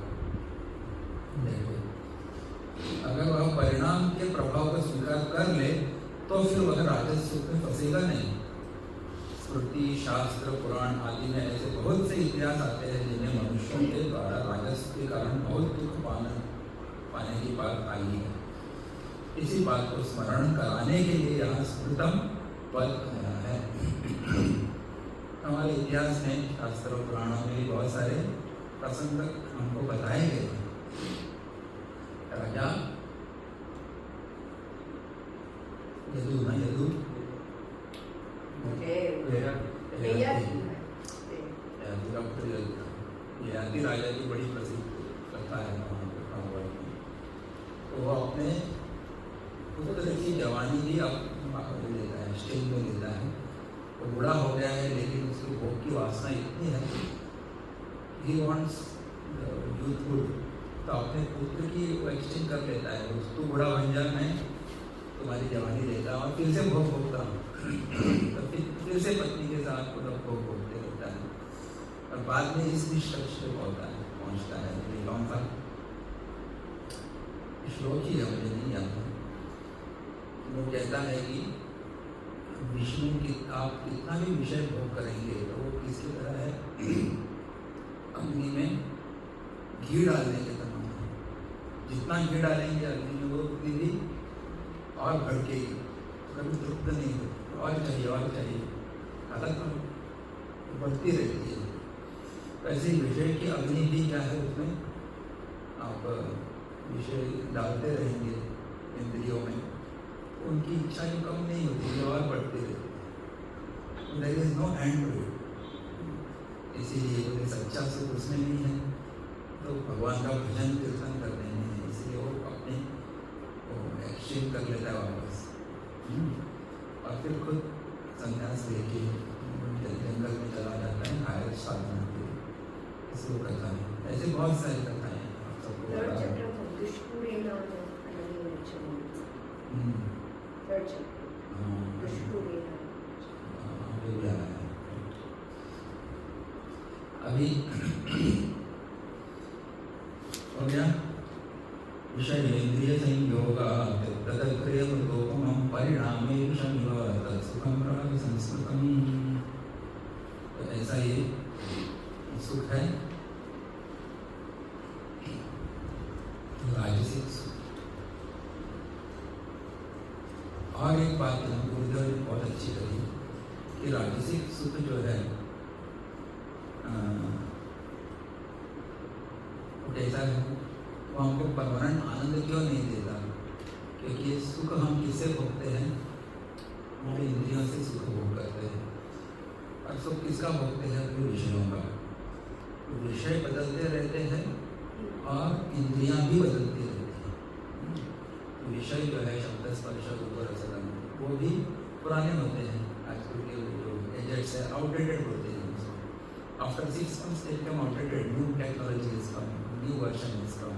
देखो, अगर वह परिणाम के प्रभाव को स्वीकार कर ले तो फिर वह राजस सुख में फंसेगा नहीं। स्मृति, शास्त्र, पुराण आदि में ऐसे बहुत से इतिहास आते हैं जिन्हें मनुष्यों के द्वारा राजस के कारण बहुत दुख पाने की बात आई है। इसी बात को स्मरण कराने के लिए यहाँ स्मृतम पद आया है। हमारे इतिहास में शास्त्र और पुराणों में भी बहुत सारे प्रसंग हमको बताए गए। राजा यदु ययाति राजा की बड़ी प्रसिद्ध कथा है वहाँ पर। तो वो अपने पुत्र की जवानी भी लेता है, स्टेज में लेता है। वो बूढ़ा हो गया है लेकिन उसकी भोग की वासना इतनी है, ही वांट्स यूथफुल, तो अपने पुत्र की वो एक्सचेंज कर लेता है, उसको बूढ़ा बन जा, मैं तुम्हारी जवानी लेता हूँ और फिर से भोग भोगता हूँ। तो फिर से पत्नी के साथ पूरा भोग भोगते रहता है और बाद में इस निष्कर्ष पे पहुँचता है। कौन सा श्लोक ही है, मुझे नहीं आता। वो कहता है कि विष्णु की आप कितना भी विषय भोग करेंगे तो वो किसकी तरह है, अग्नि में घी डालने के तरह है। जितना घी डालेंगे अग्नि में वो उतनी भी और भड़केगी, कभी तृप्त नहीं होती, और चाहिए, हालत बढ़ती रहती है। वैसे विषय की अग्नि भी क्या है, उसमें आप विषय डालते रहेंगे इंद्रियों में, उनकी इच्छा जो कम नहीं होती है और बढ़ती रहती है। There is no end to it. इसीलिए कोई सच्चा सुख उसमें नहीं है, तो भगवान का भजन कीर्तन करने में है, इसलिए वो अपने एक्सचेंज कर लेता है वापस और फिर खुद संन्यास लेके जंगल में चला जाता है हायर साधना के लिए। इसको कथा है, ऐसे बहुत सारी कथाएं हैं, आप सबको अभी हो गया विषयेन्द्रिय संयोगात् तदक्रियमृतोपमं परिणामे विषमिव तत्सुखं राग संस्कृतम्। तो ऐसा ये सुख है राजसिक सुख। और एक बात गुरुदेव ने बहुत अच्छी कही कि राजसिक सुख जो है कैसा है, वो हमको परमानेंट आनंद क्यों नहीं देता? क्योंकि ये सुख हम किससे भोगते हैं? हमारे इंद्रियों से सुख भोग करते हैं। और सुख किसका भोगते हैं? तो विषयों का। तो विषय बदलते रहते हैं और इंद्रियां भी बदलती रहती हैं। तो विषय जो है शब्द स्पर्श रूप रस गंध, वो भी पुराने होते हैं। आजकल के जो गैजेट्स है आउटडेटेड होते हैं। After 6 months they become outdated. New technology is come, new version is come.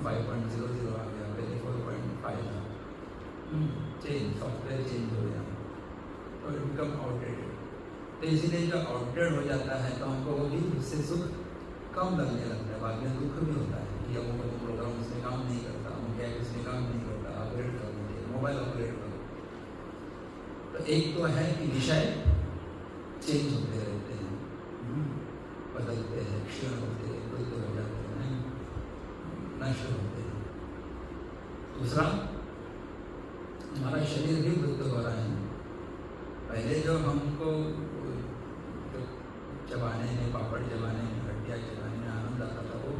5.00 आ गया, पहले 4.5 था। चेंज, सॉफ्टवेयर चेंज हो गया तो इट बिकम आउटडेटेड। तो इसीलिए जो आउटडेटेड हो जाता है तो हमको वो भी उससे सुख कम लगने लगता है। बाद में दुख भी होता है कि अमुक प्रोग्राम उसमें काम नहीं करता, अमुक ऐप उसमें काम नहीं करता, अपग्रेड कर दीजिए, मोबाइल अपग्रेड करो। तो एक तो है कि विषय चेंज होते रहते हैं, बदलते हैं, क्षीण होते हैं, वृद्ध हो जाते हैं, नष्ट होते हैं। दूसरा, हमारा शरीर भी वृद्ध हो रहा है। पहले जो हमको चबाने में, पापड़ चबाने में, हड्डियाँ चबाने में आनंद आता था, वो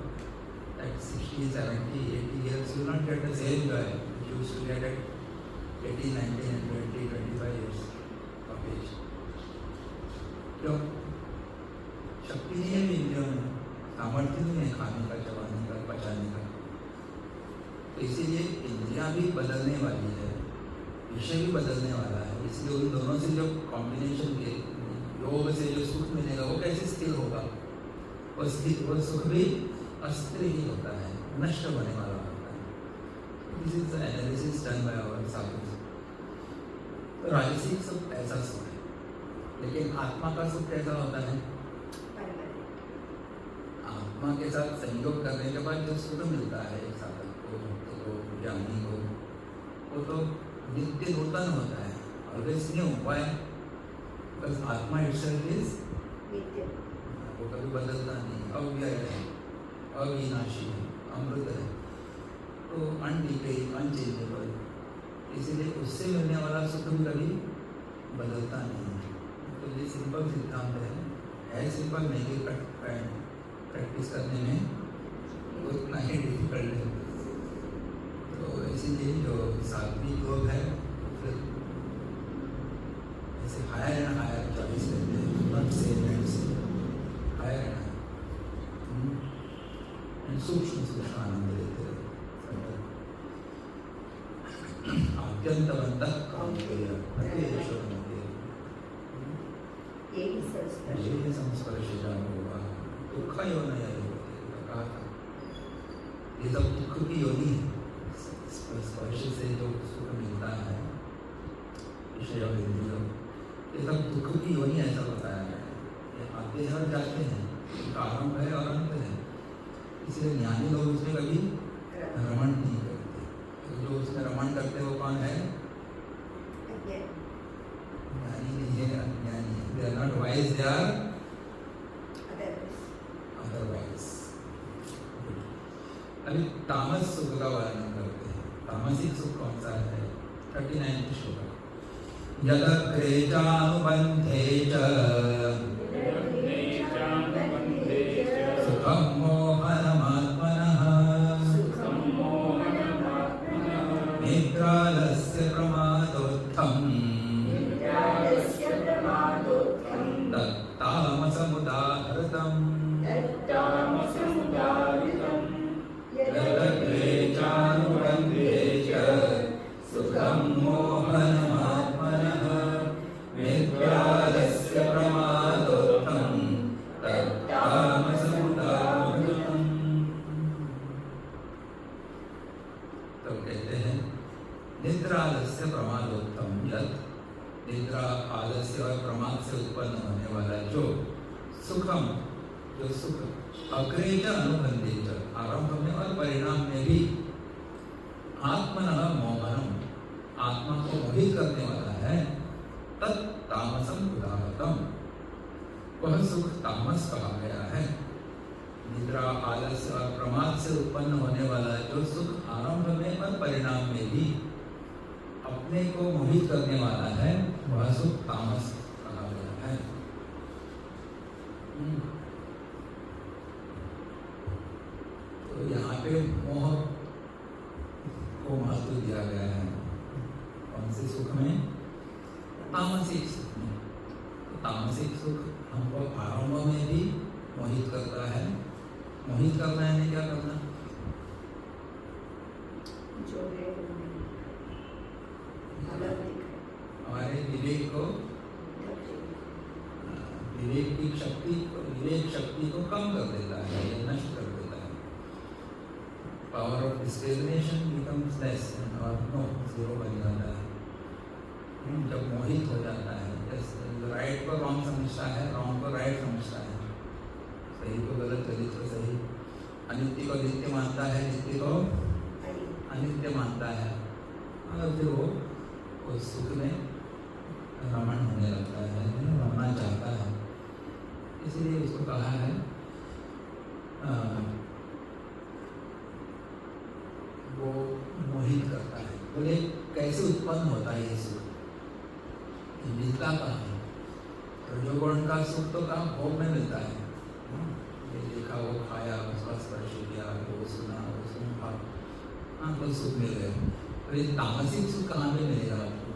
at 60, 70, 80 years you not get the same joy which you used to get at 18, 19, 20, 25 years of age. क्यों? शक्ति नहीं है इंद्रियों में, सामर्थ्य नहीं है खाने का, चबाने का, पचाने का। तो इसीलिए इंद्रियां भी बदलने वाली है, विषय भी बदलने वाला है। इसलिए उन दोनों से जो कॉम्बिनेशन के योग से जो सुख मिलेगा वो कैसे स्थिर होगा? वो सुख भी अस्थिर ही होता है, नष्ट होने वाला होता है। This is the analysis done by our sadhus. तो राजसिक सुख ऐसा सुख है, लेकिन आत्मा का सुख कैसा होता है? आत्मा के साथ संयोग करने के बाद जो सुख मिलता है एक साधक को, भक्त को, ज्ञानी को, वो तो नित्य नूतन होता है, ऑलवेज न्यू। व्हाई? बिकॉज आत्मा इटसेल्फ इज नित्य, वो कभी बदलता नहीं, अव्यय है, अविनाशी है, अमृत है, तो अनडिकेइंग, अनचेंजेबल। इसीलिए उससे मिलने वाला सुख भी कभी बदलता नहीं है। तो ये सिंपल सिद्धांत है सिंपल नहीं कि प्रैक्टिस करने में उतना ही डिफिकल्ट है। तो इसीलिए जो सात्विक योग है फिर ऐसे हायर एंड हायर चॉइस लेते हैं, not same and same, higher and higher, सूक्ष्म सूक्ष्म आनंद लेते हैं। आद्यंतवन्तः कामपेय अतिशोभनते ये संस्पर्शेषा होगा दुख योनय कहा था। ये सब दुख की योनि है। स्पर्श से जो सुख मिलता है विषय और इंद्रियों, ये सब दुख की योनि ऐसा बताया है। ये आते हैं और जाते हैं, इनका आरंभ है और अंत है। इसलिए ज्ञानी लोग उसमें कभी रमण नहीं करते। जो उसमें रमण करते हैं वो कौन है? ज्ञानी नहीं है, अज्ञानी है। They are not wise, they are otherwise. अभी तामस सुख का वर्णन करते हैं। तामसिक सुख कौन सा है? 39 श्लोक। यदग्रे चानुबन्धे च सुखं मोहनमात्मनः निद्रालस्य प्रमादोत्थम् तत्तामसमुदाहृतम् यदग्रे चानुबन्धे च सुखं मोहनमात्मनः निद्रालस्य प्रमादोत्थम् तत्तामसमुदाहृतम्। तो कहते हैं निद्रालस्य प्रमादोत्थम, यत् निद्रा, आलस्य और प्रमाद से उत्पन्न होने वाला जो सुखम जो सुख अग्रेच अनुबंधित आरंभ में और परिणाम में भी आत्मनः मोहनम आत्मा को मोहित करने वाला है, तत् तामसम उदाहतम वह सुख तामस कहा गया है। निद्रा, आलस्य और प्रमाद से उत्पन्न होने वाला जो सुख आरंभ में और परिणाम में भी अपने को मोहित करने वाला है, वह सुख तामस कहा गया है। तो यहाँ पे मोह को महत्व दिया गया है। कौन से सुख में? तामसिक सुख में। तो तामसिक सुख हमको आरंभ में भी मोहित करता है। मोहित करना है क्या करना? हमारे विवेक को, विवेक शक्ति को कम कर देता है या नष्ट कर देता है। Power of discrimination becomes less और नो जीरो बन जाता है। जब मोहित हो जाता है, राइट को रॉन्ग समझता है, रॉन्ग को राइट समझता है, सही को गलत, गलत को सही, अनित्य को नित्य मानता है, नित्य को अनित्य मानता है, और फिर वो उस सुख में रमण होने लगता है, रमना चाहता है। इसलिए उसको कहा है वो मोहित करता है। बोले कैसे उत्पन्न होता है ये सुख? मिलता कहाँ है? रजोगुण का सुख तो कहाँ? भोग में मिलता है। ये देखा, वो खाया, उसका स्पर्श किया, वो सुना, वो सुना, हाँ तो सुख मिल गए। तो ये तामसिक सुख कहाँ पे मिलेगा आपको?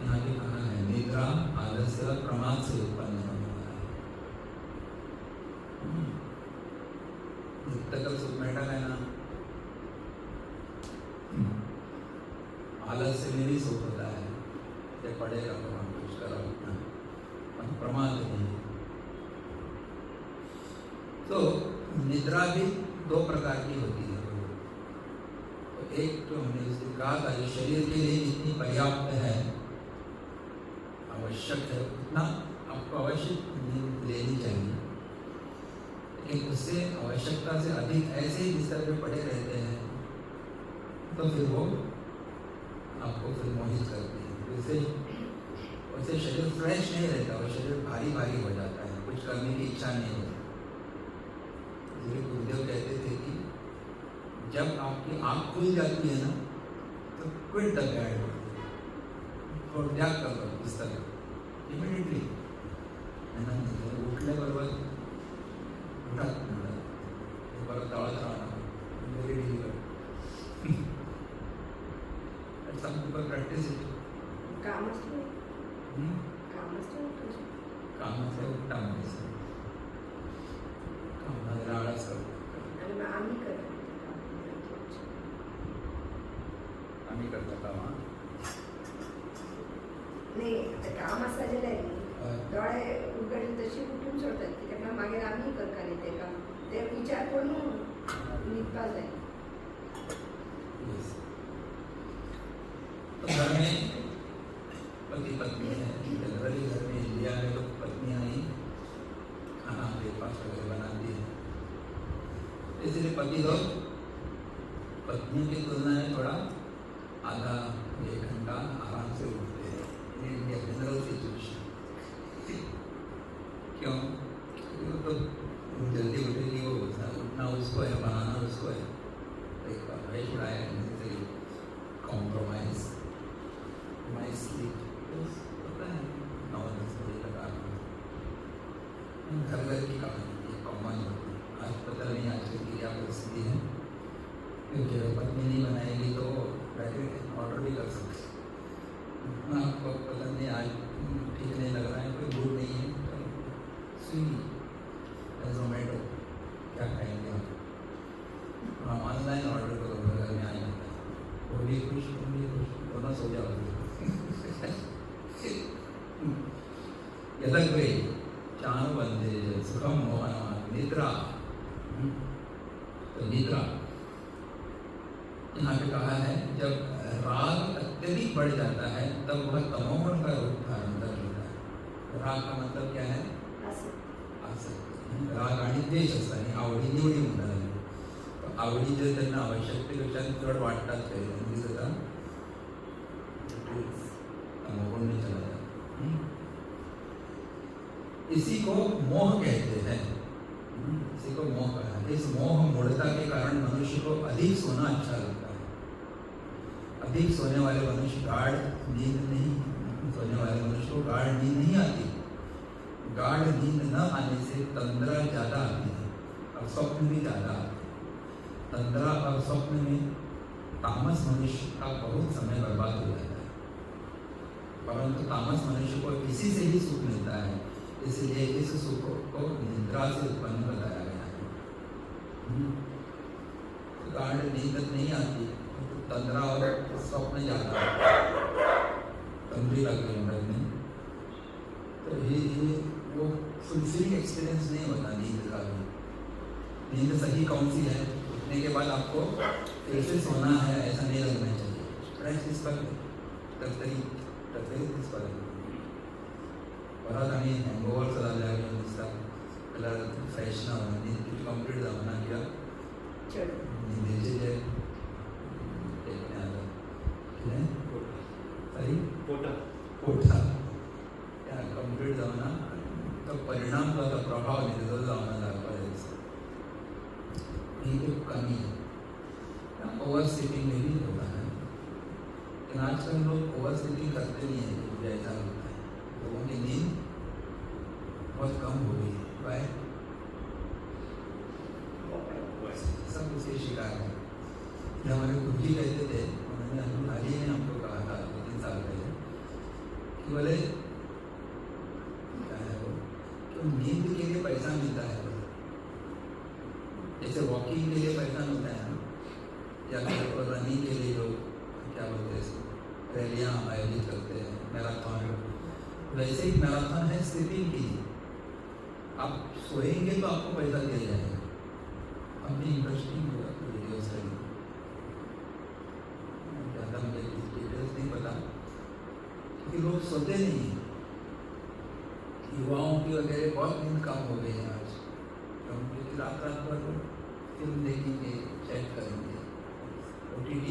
यहाँ पे कहा है निद्रा, आलस्य और प्रमाद से उत्पन्न होने वाला है। नित्य का सुख बैठा है ना, आलस्य में भी सुख होता है, ये पड़ेगा तो हम कुछ करो अपना, प्रमाद नहीं। तो निद्रा भी दो प्रकार की होती है। तो एक तो हमने उससे कहा था, जो शरीर के लिए जितनी पर्याप्त है, आवश्यक है, उतना आपको अवश्य नींद लेनी चाहिए। लेकिन उससे आवश्यकता से अधिक ऐसे ही बिस्तर पे पड़े रहते हैं तो फिर वो आपको फिर मोहित करती है। उससे शरीर फ्रेश नहीं रहता, वो शरीर भारी भारी हो जाता है, कुछ करने की इच्छा नहीं होती। इसलिए गुरुदेव कहते थे कि जब आपकी आँख खुल जाती है ना, तो क्विट द बेड और त्याग कर दो बिस्तर इमीडिएटली, है ना। उठने बरोबर उठा परत तळत राहणं, very difficult. some people practice it. काम असते उठता म्हणायचं, कामाला आळस करतो आम्ही करतो कामा नाही, काम असं जे नाही डोळे उघडले तशी उठून सोडतात की त्यांना मागे आम्ही करता येते का ते विचार करून निघता जाईल। तो घर में पति पत्नी है, जनरली घर में इंडिया में तो पत्नियां ही खाना ब्रेकफास्ट वगैरह बनाती है, इसलिए पति लोग पत्नी की तुलना में थोड़ा आधा एक घंटा आराम से उठते हैं। इंडिया जनरल सिचुएशन, क्यों? तो जल्दी उठेगी, वो उठना उसको है, बनाना उसको है, ब्रेकफास्ट उड़ाया कॉम्प्रोमाइज माई स्लीप पता है 9-10 बजे तक आना। घर घर की कहानी कॉमन होती है। आज पता नहीं आजकल की क्या परिस्थिति है, क्योंकि पत्नी नहीं बनाएगी तो डायरेक्ट ऑर्डर भी कर सकते। आपको पता नहीं आज ठीक नहीं लग रहा है, कोई भूख नहीं है, स्विगी जोमेटो क्या खाएंगे आप, ऑनलाइन ऑर्डर करो, घर में आ जाता है, वो भी खुश, तुम भी खुश, दोनों सो जाओगे। यदग्रे चानु बंदे सुखम मोहन निद्रा। तो निद्रा यहाँ पे कहा है, जब राग अत्यधिक बढ़ जाता है तब वह तमोगुण का रूप धारण कर लेता है। राग का मतलब क्या है? आसक्ति। राग आणि द्वेष असतात आणि आवडी निवडी म्हणतात. आवडी जर त्यांना आवश्यकतेपेक्षा चढ वाटतात काही त्यांनी सुद्धा तमोगुण में चला जाता. इसी को मोह कहते हैं. इसी को मोह कहा. इस मोह मूढ़ता के कारण मनुष्य को अधिक सोना अच्छा लगता है. अधिक सोने वाले मनुष्य गाढ़ नींद नहीं, सोने वाले मनुष्य को गाढ़ नींद नहीं आती. गाढ़ नींद न आने से तंद्रा ज्यादा आती है और स्वप्न भी ज्यादा आते हैं. तंद्रा और स्वप्न में तामस मनुष्य का बहुत समय बर्बाद हो जाता है. परंतु तामस मनुष्य को इसी से ही सुख मिलता है, इसलिए इस सुख को निद्रा से उत्पन्न बताया गया है. गाढ़ नींद नहीं आती, तंद्रा और स्वप्न ज्यादा तंद्री लग रही है. तो ये वो फुलफिलिंग एक्सपीरियंस नहीं होता नींद का भी. नींद सही कौन सी है, उठने के बाद आपको फिर से सोना है ऐसा नहीं लगना चाहिए. प्रैक्टिस पर इस पर परत आणि हँगओव्हर झाल्यावर दिसतात त्याला फ्रेश ना होणं नींद किती कम्प्लीट जावं ना किंवा निंदेचे जे सॉरी पोटा त्या कम्प्लीट जावं ना तो परिणाम त्याचा प्रभाव निघतो जावं ना दाखवायचा. ये तो कमी है. ओवर स्लीपिंग में भी होता है, लेकिन आजकल लोग ओवर स्लीपिंग करते नहीं है. जो ऐसा होता है लोगों की नींद बहुत कम हो गई है. वाई सब उसके शिकार है. हमारे गुरुजी कहते थे, उन्होंने हाल ही में हमको कहा था 2-3 साल पहले कि बोले क्या है वो तो नींद के लिए पैसा मिलता है. जैसे वॉकिंग के लिए पैसा मिलता है ना, या फिर रनिंग के लिए लोग क्या बोलते हैं इसको रैलियाँ आयोजित करते हैं, मैराथन, वैसे ही मैराथन है स्लीपिंग की. आप सोएंगे तो आपको पैसा दिया जाएगा. अपनी इंटरेस्टिंग वीडियोस है, ज़्यादा मुझे डिटेल्स नहीं पता क्योंकि लोग सोते नहीं हैं. युवाओं की वगैरह बहुत नींद कम हो गई है आज, क्योंकि रात भर फिल्म देखेंगे, चैट करेंगे, OTT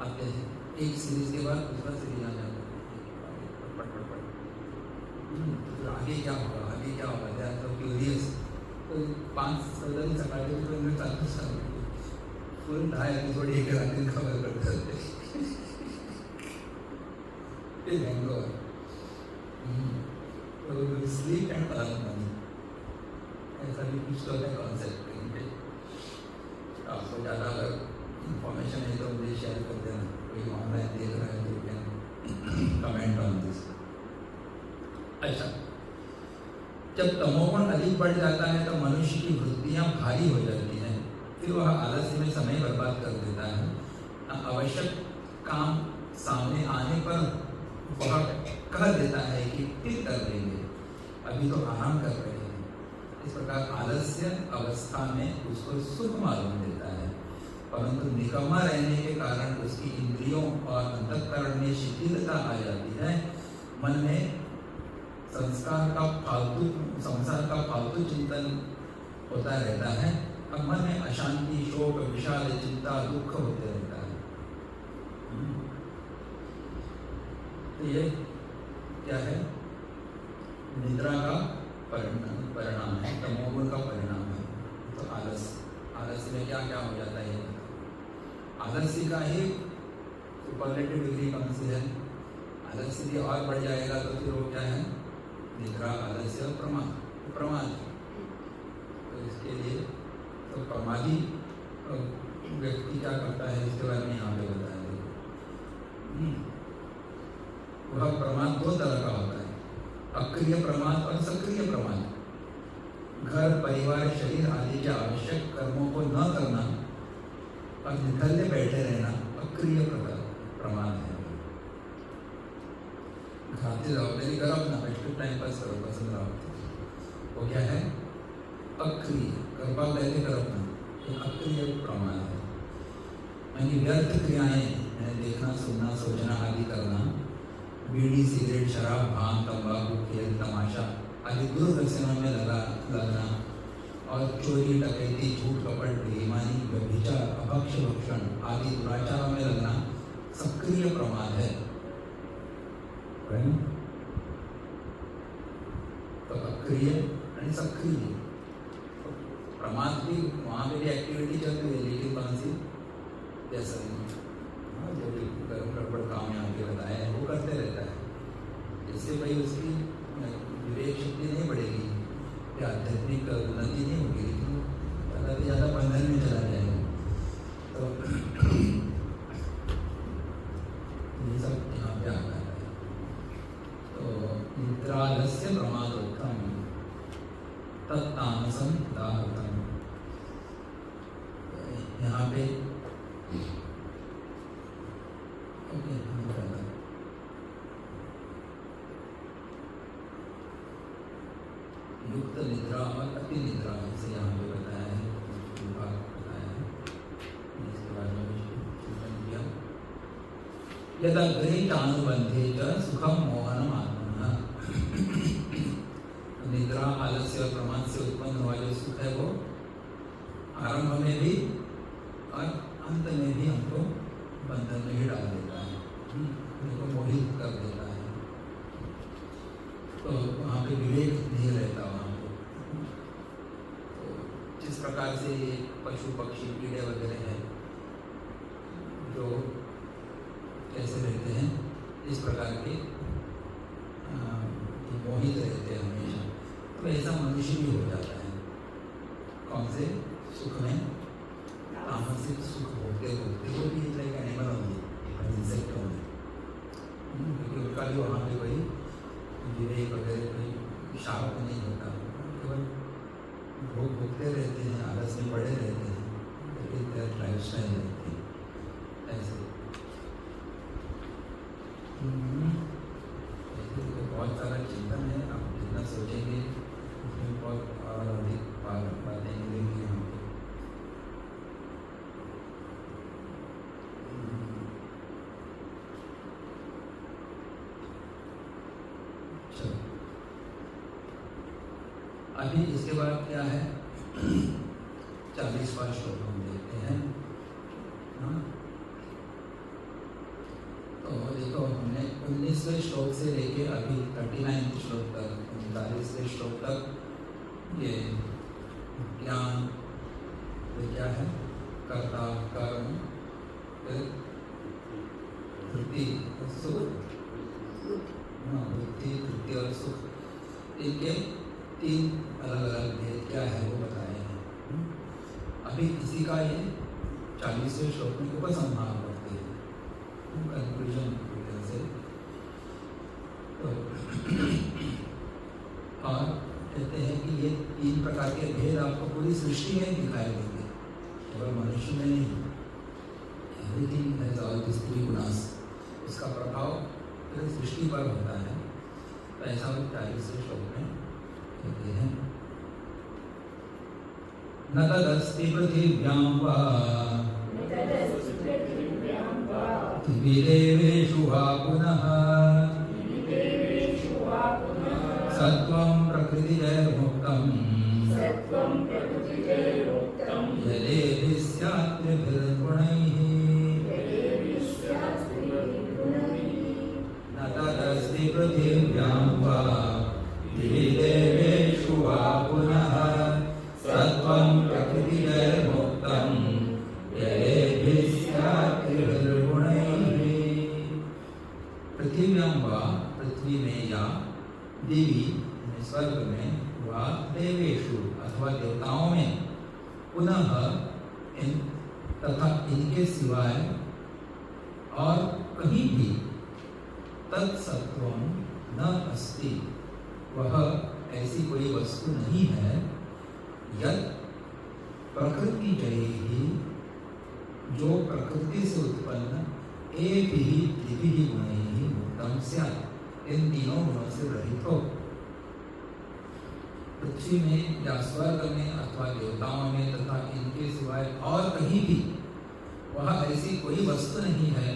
आते हैं, एक सीरीज के बाद दूसरा सीरीज आ जाता है पट. तो आगे क्या होगा, आगे क्या होगा, दैट तो क्यूरियस. तो 5 सकाळी पर्यंत चालू सांगतो फुल 10 एपिसोड एक रात्री कव्हर करतात ते बँगलोर. तो स्लीप एंड अर्न मनी ऐसा भी कुछ तो है कॉन्सेप्ट. आपको ज़्यादा अगर इंफॉर्मेशन है तो मुझे शेयर कर देना. कोई ऑनलाइन देख रहा है तो कैन कमेंट ऑन दिस. अच्छा, जब तमोगुण अधिक बढ़ जाता है तो मनुष्य की वृत्तियाँ भारी हो जाती हैं. फिर वह आलस्य में समय बर्बाद कर देता है. आवश्यक काम सामने आने पर वह कह देता है कि फिर कर लेंगे, अभी तो आराम कर रहे हैं. इस प्रकार आलस्य अवस्था में उसको सुख मालूम देता है, परंतु निकम्मा रहने के कारण उसकी इंद्रियों और अंतःकरण में शिथिलता आ जाती है. मन में संसार का फालतू चिंतन होता रहता है. अब मन में अशांति, शोक, विषाद, चिंता, दुख होते रहता है. तो ये क्या है, निद्रा का परिणाम है, तमोगुण का परिणाम है. तो आलस्य में क्या क्या हो जाता है. आलस्य का ही सुपरलेटिव डिग्री कौन सी है. आलस्य भी और बढ़ जाएगा तो फिर वो क्या है, निद्रा, आलस्य और प्रमाद. तो इसके लिए तो प्रमादी व्यक्ति क्या करता है इसके बारे में यहाँ पे बताया. वह प्रमाद 2 तरह का होता है, अक्रिय प्रमाद और सक्रिय प्रमाद. घर, परिवार, शरीर आदि के आवश्यक कर्मों को न करना और निकलने बैठे रहना अक्रिय प्रमाद है. खाते जबाबदारी करब ना, बेस्ट टाइमपास करो, पसंद राहतो, वो क्या है, अक्रिय. करबा पहले करब ना, ये अक्रिय प्रमाद है. यानी व्यर्थ क्रियाएं, देखना, सुनना, सोचना आदि करना, बीड़ी, सिगरेट, शराब, भांग, तंबाकू, खेल, तमाशा आदि दुर्व्यसनों में लगना और चोरी, डकैती, झूठ, कपट, बेईमानी, व्यभिचार, अभक्ष्य भक्षण आदि दुराचारों में लगना सक्रिय प्रमाद है। तो अक्रिय आणि सक्रिय प्रमाद भी वहाँ पे भी एक्टिविटी चल रही है, लेकिन कौन सी? जैसा जो भी गड़बड़ काम यहाँ पे बताया है वो करते रहता है। इससे भाई उसकी विवेक शक्ति नहीं बढ़ेगी या आध्यात्मिक उन्नति नहीं होगी, लेकिन ज़्यादा से ज़्यादा बंधन में चला जाएगा। तो ये सब यहाँ पे आता है। तो निद्रालस्य प्रमादोत्तम तत्तामसम दाहतम, यहाँ पे युक्त निद्रा और अति निद्रा से यहाँ पे बताया है, बताया है। इसके बारे में चिंतन किया। यदग्रहितानुबंधे च सुखम मोहनम आत्मनः, निद्रा, आलस्य और प्रमाद से उत्पन्न हुआ जो सुख है वो आरंभ में भी और अंत में भी हमको बंधन में ही डाल देता है, हमको मोहित कर देता है। तो वहाँ पे विवेक नहीं रहता वहाँ पे। तो जिस प्रकार से ये पशु पक्षी कीड़े वगैरह हैं जो कैसे रहते हैं, इस प्रकार के मोहित रहते हैं हमेशा, तो ऐसा मनुष्य भी हो जाता है। कौन से? सुख में, तामसिक सुख होते होते वो भी लाइक एनिमल होंगे, इंसेक्ट होंगे, क्योंकि उनका भी वहाँ पे कोई विवेक वगैरह कोई शार्प नहीं होता, केवल भोग भोगते रहते हैं, आलस में पड़े रहते हैं, लेकिन लाइफ स्टाइल रहती है ऐसे। बहुत सारा चिंतन है, आप जितना सोचेंगे उसमें बहुत और अधिक बातें मिलेंगी यहाँ पे। चलो अभी इसके बाद क्या है, 40वां श्लोक हम देखते हैं। तो देखो हमने 19वें श्लोक से लेके अभी 39वें श्लोक तक, 39वें श्लोक तक ये ज्ञान, ये क्या है? कर्ता, कर्म, वृत्ति, सुख, वृत्ति, वृत्ति और सुख, इनके 3 अलग अलग भेद क्या है वो बताए हैं। अभी इसी का ये 40वें श्लोक में उपसंहार करते हैं, कंक्लूजन से। तो और कहते हैं कि ये 3 प्रकार के भेद आपको पूरी सृष्टि में दिखाई देंगे, केवल मनुष्य में नहीं। Everything has all this 3 gunas, उसका प्रभाव पूरी सृष्टि पर होता है। तो ऐसा वो 40वें श्लोक में कहते हैं। न तदस्ति पृथिव्यां वा दिविदेवेषु वा पुनः सत्त्वं प्रकृतिजैर्मुक्तं यदेभिः स्यात् त्रिभिर्गुणैः। न तदस्ति पृथिव्यां वा दिविदेवेषु वा पुनः सत्त्वं प्रकृतिजैर्मुक्तं यदेभिः स्यात् त्रिभिर्गुणैः। पृथिव्यां वा, पृथ्वी में, या देवी स्वर्ग में, वा देवेषु अथवा देवताओं में, पुनः तथा इनके सिवाय और कहीं भी तत्सत्वं न अस्ति, वह ऐसी कोई वस्तु नहीं है, यत् प्रकृति जयैः, जो प्रकृति से उत्पन्न एभिः त्रिभिः गुणैः मुक्तं स्यात्, इन 3 गुणों से रहित हो। पृथ्वी में या स्वर्ग में अथवा देवताओं में तथा इनके सिवाय और कहीं भी वह ऐसी कोई वस्तु नहीं है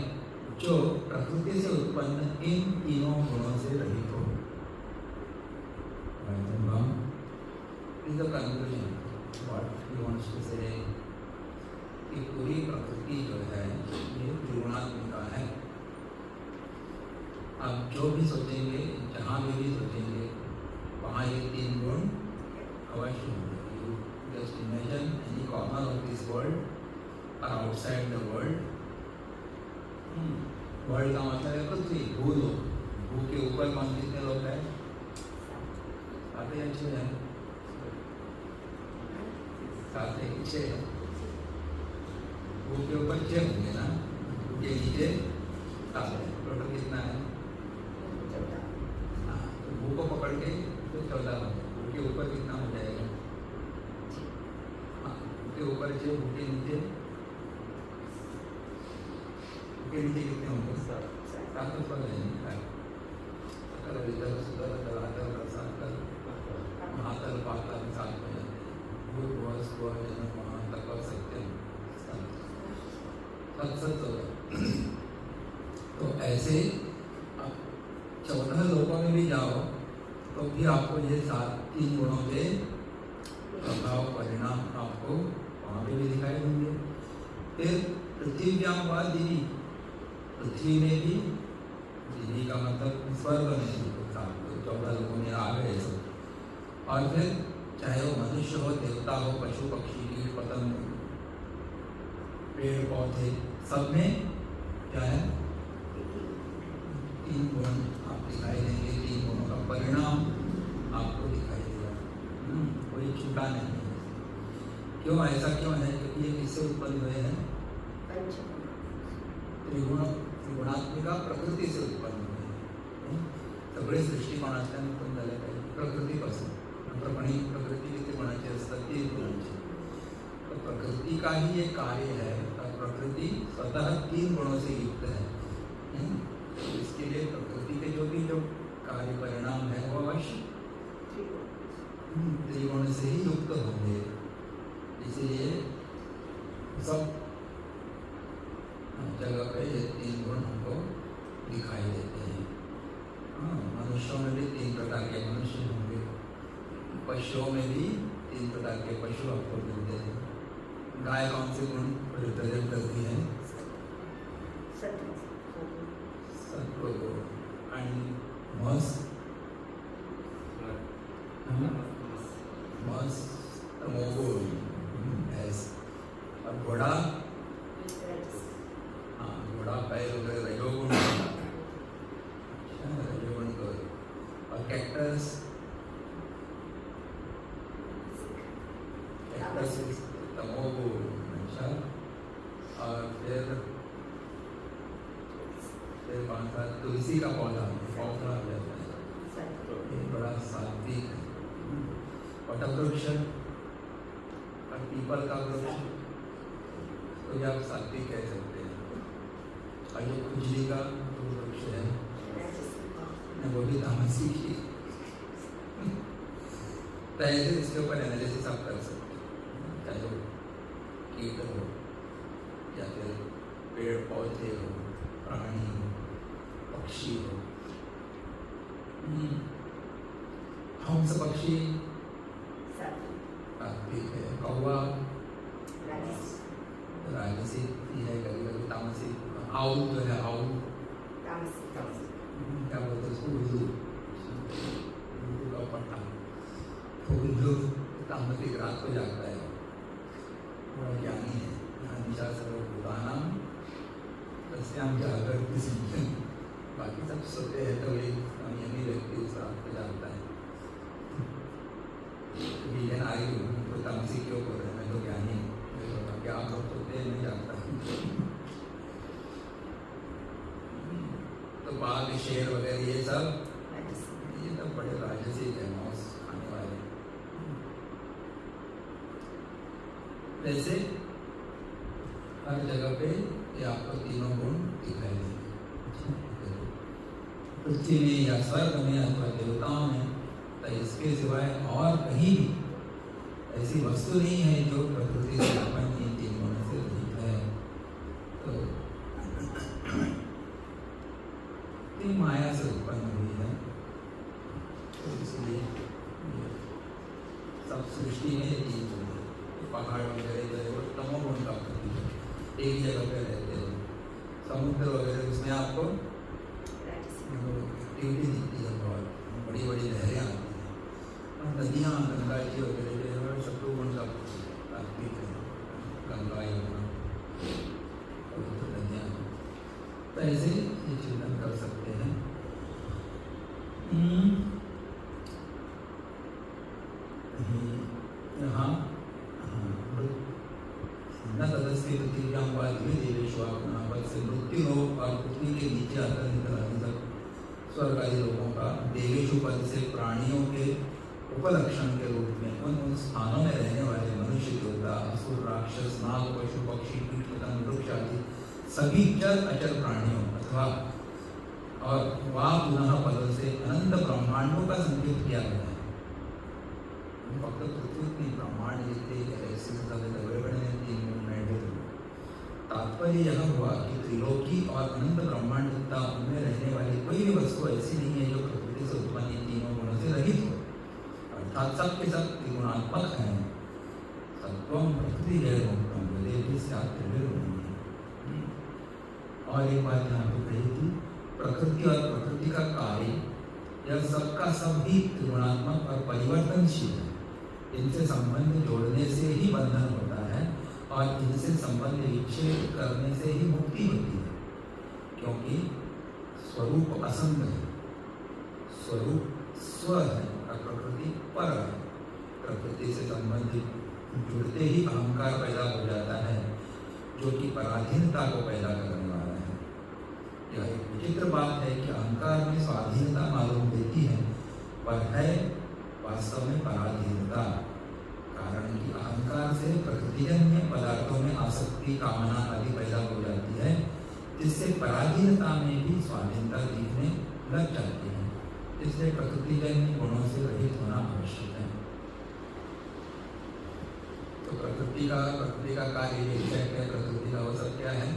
जो प्रकृति से उत्पन्न इन 3 गुणों से रहित हो। is the conclusion. What he wants to say कि पूरी प्रकृति जो है ये त्रिगुणात्मिका है. आप जो भी सोचेंगे, जहाँ भी सोचेंगे, वहाँ ये तीन गुण अवश्य होंगे. You just imagine any corner of this world or outside the world. World का मतलब है पृथ्वी, भूलोक. भू के ऊपर कौन कितने लोग हैं? सात या छह हैं? सात या छह हैं. भू के ऊपर छह होंगे ना, भू के नीचे सात है. टोटल कितना है? हाँ, तो भू को पकड़ के तो 14 हो गया. भू के ऊपर कितना हो जाएगा? हाँ, भू के ऊपर 6, भू के नीचे कितने होंगे? 7 तो पद है. सकल विदल सुदल तलातल रसातल महातल पातल 7 हो जाते हैं. भूत भुव स्व जन्म महातप सत्यम सत होगा. तो ऐसे आप 14 लोकों में भी जाओ तो भी आपको ये 3 गुणों के प्रभाव परिणाम आपको वहाँ पे भी दिखाई देंगे. फिर पृथ्व्यां वा दिवि, पृथ्वी में भी, दिवि का मतलब स्वर्ग में भी 14 लोगों में आ गए सब. और फिर चाहे वो मनुष्य हो, देवता हो, पशु पक्षी, कीट पतंग, पेड़ पौधे, सब में क्या है? 3 गुण आप दिखाई देंगे. 3 गुणों का परिणाम आपको दिखाई देगा. कोई छूटा नहीं है. क्यों ऐसा क्यों है? क्योंकि ये किससे उत्पन्न हुए हैं? त्रिगुणात्मिका प्रकृति से उत्पन्न हुए. सगळे सृष्टिकोनातल्यान उत्पन्न झाले पाहिजे प्रकृतीपासून. प्रकृती किती गुणाची असतात? 3 गुणांची. तो प्रकृति का ही एक कार्य है और प्रकृति स्वतः 3 गुणों से युक्त है. तो इसके लिए प्रकृति के जो कार्य परिणाम है वो अवश्य त्रिगुण से ही युक्त होंगे. इसलिए सब जगह पे ये 3 गुण हमको दिखाई देते हैं. मनुष्यों में भी 3 प्रकार के मनुष्य होंगे. पशुओं में भी 3 प्रकार के पशु आपको मिलते हैं. गाय कौन से गुण रिप्रेजेंट करती है? सत्वगुण. आणि म्हस तमोगुण. और घोड़ा, घोड़ा पैर वगैरह रजोगुण. रजोगुण को. और कैक्टस तमोगुण. अच्छा. और फिर कौन सा? तुलसी का पौधा हो जाता है. ये बड़ा सात्विक है. वटवृक्ष और पीपल का वृक्ष तो ये आप सात्विक कह सकते हैं. और ये खुजली का जो वृक्ष है वो भी तामसिक ही. तो ऐसे इसके ऊपर एनालिसिस आप कर सकते हैं. चाहे वो कीट हो या फिर पेड़ पौधे हो, प्राणी हो, पक्षी हो. हंस पक्षी सात्विक है. कौवा राजसिक है, कभी कभी तामसिक. आउल जो है, आउल क्या बोलते हैं उसको? उल्लू. उल्लू का पट्टा. तो उल्लू तामसिक रात को जागता है. बड़ा ज्ञानी है. ज्ञानिशा सर्वभूतानां तस्यां जागर्ति सिद्धं. बाकी सब सोते हैं तो एक संयमी व्यक्ति उस रात को जागता है. विजन आई तो तामसिक क्यों बोल रहे हैं? मैं तो ज्ञानी हूँ. क्या आप लोग सोते हैं? नहीं जागता. तो बाघ, शेर वगैरह ये सब बड़े राजसिक है, मांस खाने वाले. वैसे हर जगह पे ये आपको 3 गुण दिखाई देंगे. पृथ्वी में या स्वर्ग में अथवा देवताओं में, तो इसके सिवाय और कहीं भी ऐसी वस्तु नहीं है जो प्रकृति से उत्पन्न इन 3 गुणों से रहित है. तो माया से उत्पन्न हुई है. तो इसलिए सब सृष्टि में ये चीज है। पहाड़ वगैरह जो है वो तमोगुण का प्रतीक है, एक ही जगह पे रहते हैं। समुद्र वगैरह उसमें आपको एक्टिविटी दिखती है, बहुत बड़ी बड़ी लहरें आती हैं। और नदियाँ गंगा जी वगैरह जो है शत्रुगुण का प्रतीक है, गंगा यमुना पवित्र नदियाँ। तो ऐसे ये चिंतन कर सकते हैं। यहाँ न तदस्ते पृथ्व्यां वा दिव्य देवेषु आपनावत से मृत्यु लोक और पृथ्वी के नीचे आकर निकल आदि तक स्वर्ग आदि लोगों का देवेषु पद से प्राणियों के उपलक्षण के रूप में उन स्थानों में रहने वाले मनुष्य, देवता, असुर, राक्षस, नाग, पशु, पक्षी, कीट, पतंग, वृक्ष आदि सभी चर अचर प्राणियों अथवा और वह पुनः पद से अनंत ब्रह्मांडों का संकेत किया गया है। फक्त पृथ्वी ब्रह्मांड जितने गैलेक्सी बड़े-बड़े तीन तात्पर्य यह हुआ कि त्रिलोकी और अनंत ब्रह्मांड जितना उनमें रहने वाली कोई भी वस्तु ऐसी नहीं है जो प्रकृति से उत्पन्न इन तीनों गुणों से रहित हो, अर्थात सब के सब त्रिगुणात्मक हैं। सत्वम प्रकृति जैवोक्तम वेदेभिः स्यात् त्रिविधम्। और एक बात यहाँ पे कही थी, प्रकृति और प्रकृति का कार्य यह सबका सब ही त्रिगुणात्मक और परिवर्तनशील है। इनसे संबंध जोड़ने से ही बंधन होता है और इनसे संबंध विच्छेद करने से ही मुक्ति होती है, क्योंकि स्वरूप असंग है, स्वरूप स्व है और प्रकृति पर है। प्रकृति से संबंधित जुड़ते ही अहंकार पैदा हो जाता है, जो कि पराधीनता को पैदा करने वाला है। यह एक विचित्र बात है कि अहंकार में स्वाधीनता मालूम देती है, पर है वास्तव में पराधीनता। कारण कि अहंकार से प्रकृतिजन्य पदार्थों में आसक्ति, कामना आदि पैदा हो जाती है, जिससे पराधीनता में भी स्वाधीनता दिखने लग जाती है। इसलिए प्रकृतिजन्य गुणों से रहित होना आवश्यक है। तो प्रकृति का कार्य क्या है? प्रकृति का अवसर क्या है?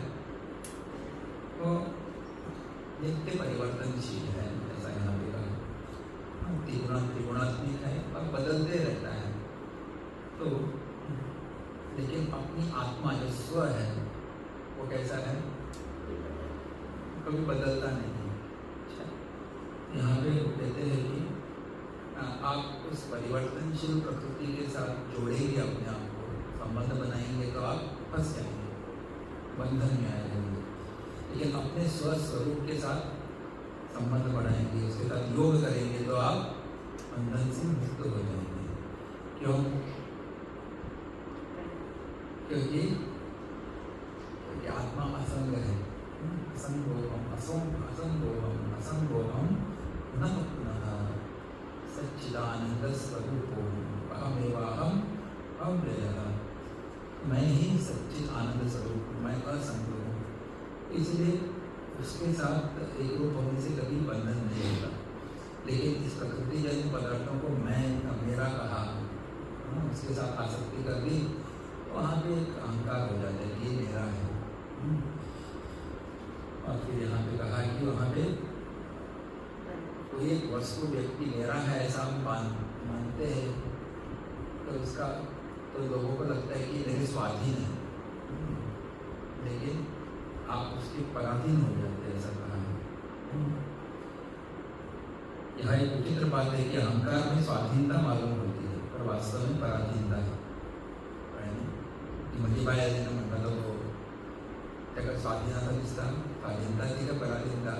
तो नित्य परिवर्तनशील है, ऐसा यहाँ पे कहा। त्रिगुणात्मिक है और बदलते रहता है। तो लेकिन अपनी आत्मा जो स्व है वो कैसा है? कभी बदलता नहीं है। यहाँ पे कहते हैं कि आप उस परिवर्तनशील प्रकृति के साथ जोड़ेंगे अपने आप को, संबंध बनाएंगे तो आप फंस जाएंगे, बंधन में आ जाएंगे। लेकिन अपने स्वस्वरूप के साथ संबंध बढ़ाएंगे, उसके साथ योग करेंगे तो आप बंधन से मुक्त हो जाएंगे। क्यों? क्योंकि आत्मा असंग है। असंगोहम न पुनः सच्चिदानंद स्वरूपोहम अहमेवाहम अव्ययः। मैं ही सच्चिद आनंद स्वरूप हूँ, मैं असंग हूँ। इसलिए उसके साथ एक रूप होने से कभी बंधन नहीं होता। लेकिन इस प्रकृति जन्य पदार्थों को मैं मेरा कहा, उसके साथ आसक्ति कर दी, वहाँ पे एक अहंकार हो जाता है, ये मेरा है। और फिर यहाँ पे कहा कि वहाँ पे कोई एक वस्तु व्यक्ति मेरा है ऐसा हम मानते हैं, तो उसका तो लोगों को लगता है कि मेरे स्वाधीन है, लेकिन आप उसके पराधीन हो जाते हैं, ऐसा कहा है। यह एक विचित्र बात है कि अहंकार में स्वाधीनता मालूम होती है, पर वास्तव में पराधीनता है। म्हणजे बाय म्हणतात तो त्याला स्वाधीनता दिसता, स्वाधीनता ती का पराधीनता?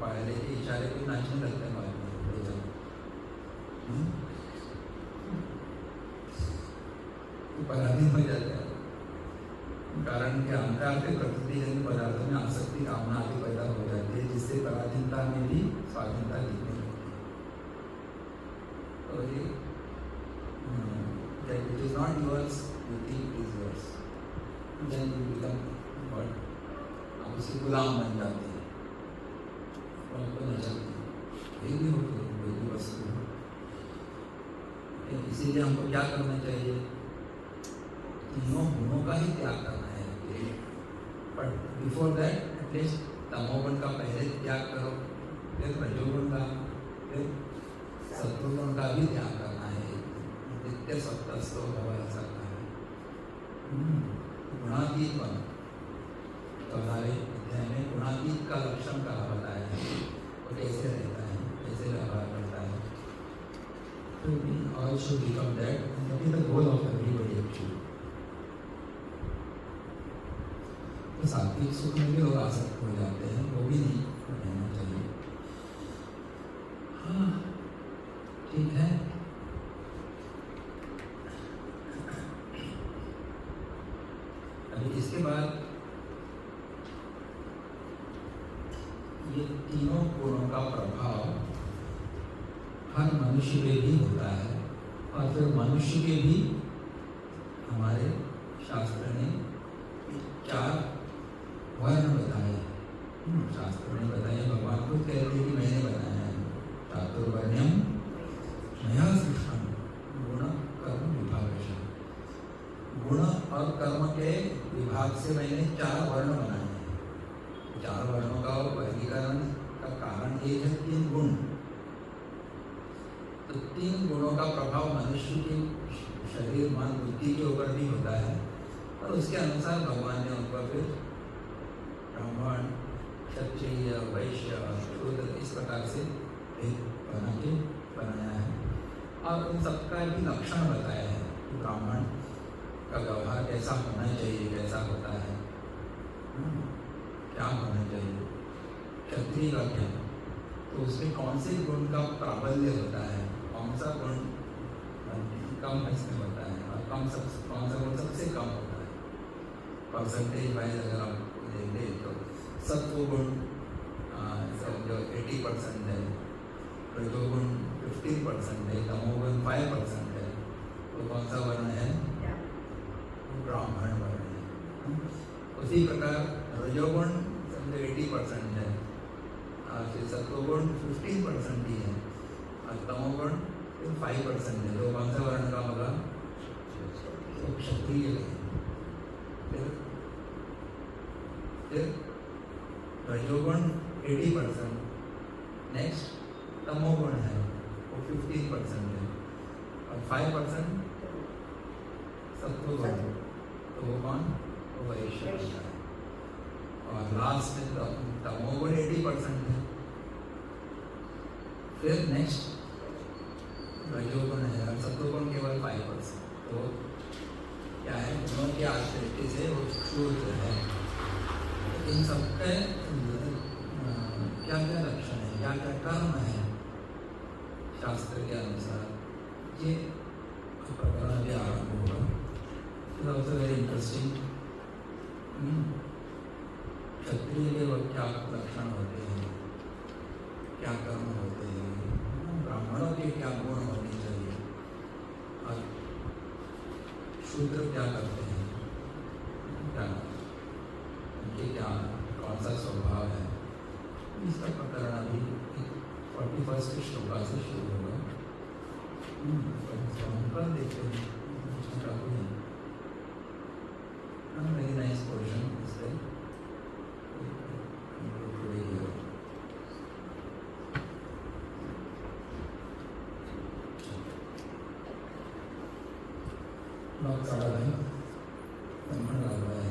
पायाले के इशारे पे नाचने लगते हैं बाद में। पराधीन हो जाते हैं, कारण के अहंकार के प्रकृतिजन्य पदार्थों में आसक्ति, कामना आदि पैदा हो जाती है, जिससे पराधीनता में भी स्वाधीनता दिखने लगती है। तो ये that it is not yours, you think it is yours, then you become what? आप उसके गुलाम बन जाते हैं और आपको न चलते कोई भी हो, कोई भी वस्तु हो। इसीलिए हमको क्या करना चाहिए? तीनों गुणों का ही त्याग करना है। बट बिफोर दैट एटलीस्ट तमोगुण का पहले त्याग करो, फिर रजोगुण का, फिर शत्रुगुण का भी त्याग करना है। नित्य सत्वस्तो भव ऐसा कहा है। गुणातीत बन, 14वें अध्याय में गुणातीत का लक्षण कहा बताया है, वो कैसे रहता है, कैसे व्यवहार करता है। तो we all should become that, and that is the goal of everybody actually. तो सात्विक सुख में भी लोग आसक्त हो जाते हैं, वो भी नहीं रहना चाहिए। हाँ ठीक है। अभी इसके बाद ये तीनों गुणों का प्रभाव हर मनुष्य में भी होता है, और फिर मनुष्य के भी हमारे शास्त्र ने 4 वर्ण बताए। शास्त्र ने बताया, भगवान खुद कहते हैं कि मैंने बनाया है। चातुर्वर्ण्यम मया सृष्टम गुण कर्म विभागशः। गुण और कर्म के विभाग से मैंने 4 वर्ण बनाए हैं। 4 वर्णों का वर्गीकरण का कारण ये है 3 गुण। तो 3 गुणों का प्रभाव मनुष्य के शरीर, मन, बुद्धि के ऊपर भी होता है, और उसके अनुसार भगवान ने उनको फिर ब्राह्मण, क्षत्रिय, वैश्य, शूद्र इस प्रकार से भेद बना के बनाया है। और उन सबका भी लक्षण बताया है कि ब्राह्मण का व्यवहार कैसा होना चाहिए, कैसा होता है, क्या होना चाहिए। क्षत्रिय का क्या, तो उसमें कौन से गुण का प्राबल्य होता है, कौन सा गुण कम इसमें होता है, और कौन सा गुण सबसे कम होता है। परसेंटेज वाइज अगर आप देखें तो सत्व गुण जो 80% है, रजोगुण 15% है, तमोगुण 5% है, तो कौन सा वर्ण है, ब्राह्मण वर्ण है। उसी प्रकार रजोगुण समझो 80% है, फिर सत्वगुण 15% ही है, और तमोगुण 5% है, तो कौन सा वर्ण का होगा, तो क्षत्रिय है। फिर रजोगुण 80%, नेक्स्ट तमोगुण है वो 15% है, और 5% सत्वगुण, तो वो कौन, वो वैश्य है। और लास्ट में तमोगुण 80% है, फिर नेक्स्ट रजोगुण है, और सत्वगुण केवल 5%। तो क्या है, गुणों की आकृति से वो शूद्र है। इन सबके क्या क्या लक्षण है, क्या क्या कर्म है शास्त्र के अनुसार, ये प्रकरण भी आरंभ होगा। It also very interesting. क्षत्रिय के वो क्या लक्षण होते हैं, क्या कर्म होते हैं, ब्राह्मणों के क्या गुण होने चाहिए, और शूद्र क्या करते हैं, क्या उनके क्या कौन सा स्वभाव है। इसका प्रकरण अभी 41 श्लोका से शुरू होगा। हम कल देखते हैं, वेरी नाइस पोर्शन इससे बहुत सारा है, संभल लग रहा है।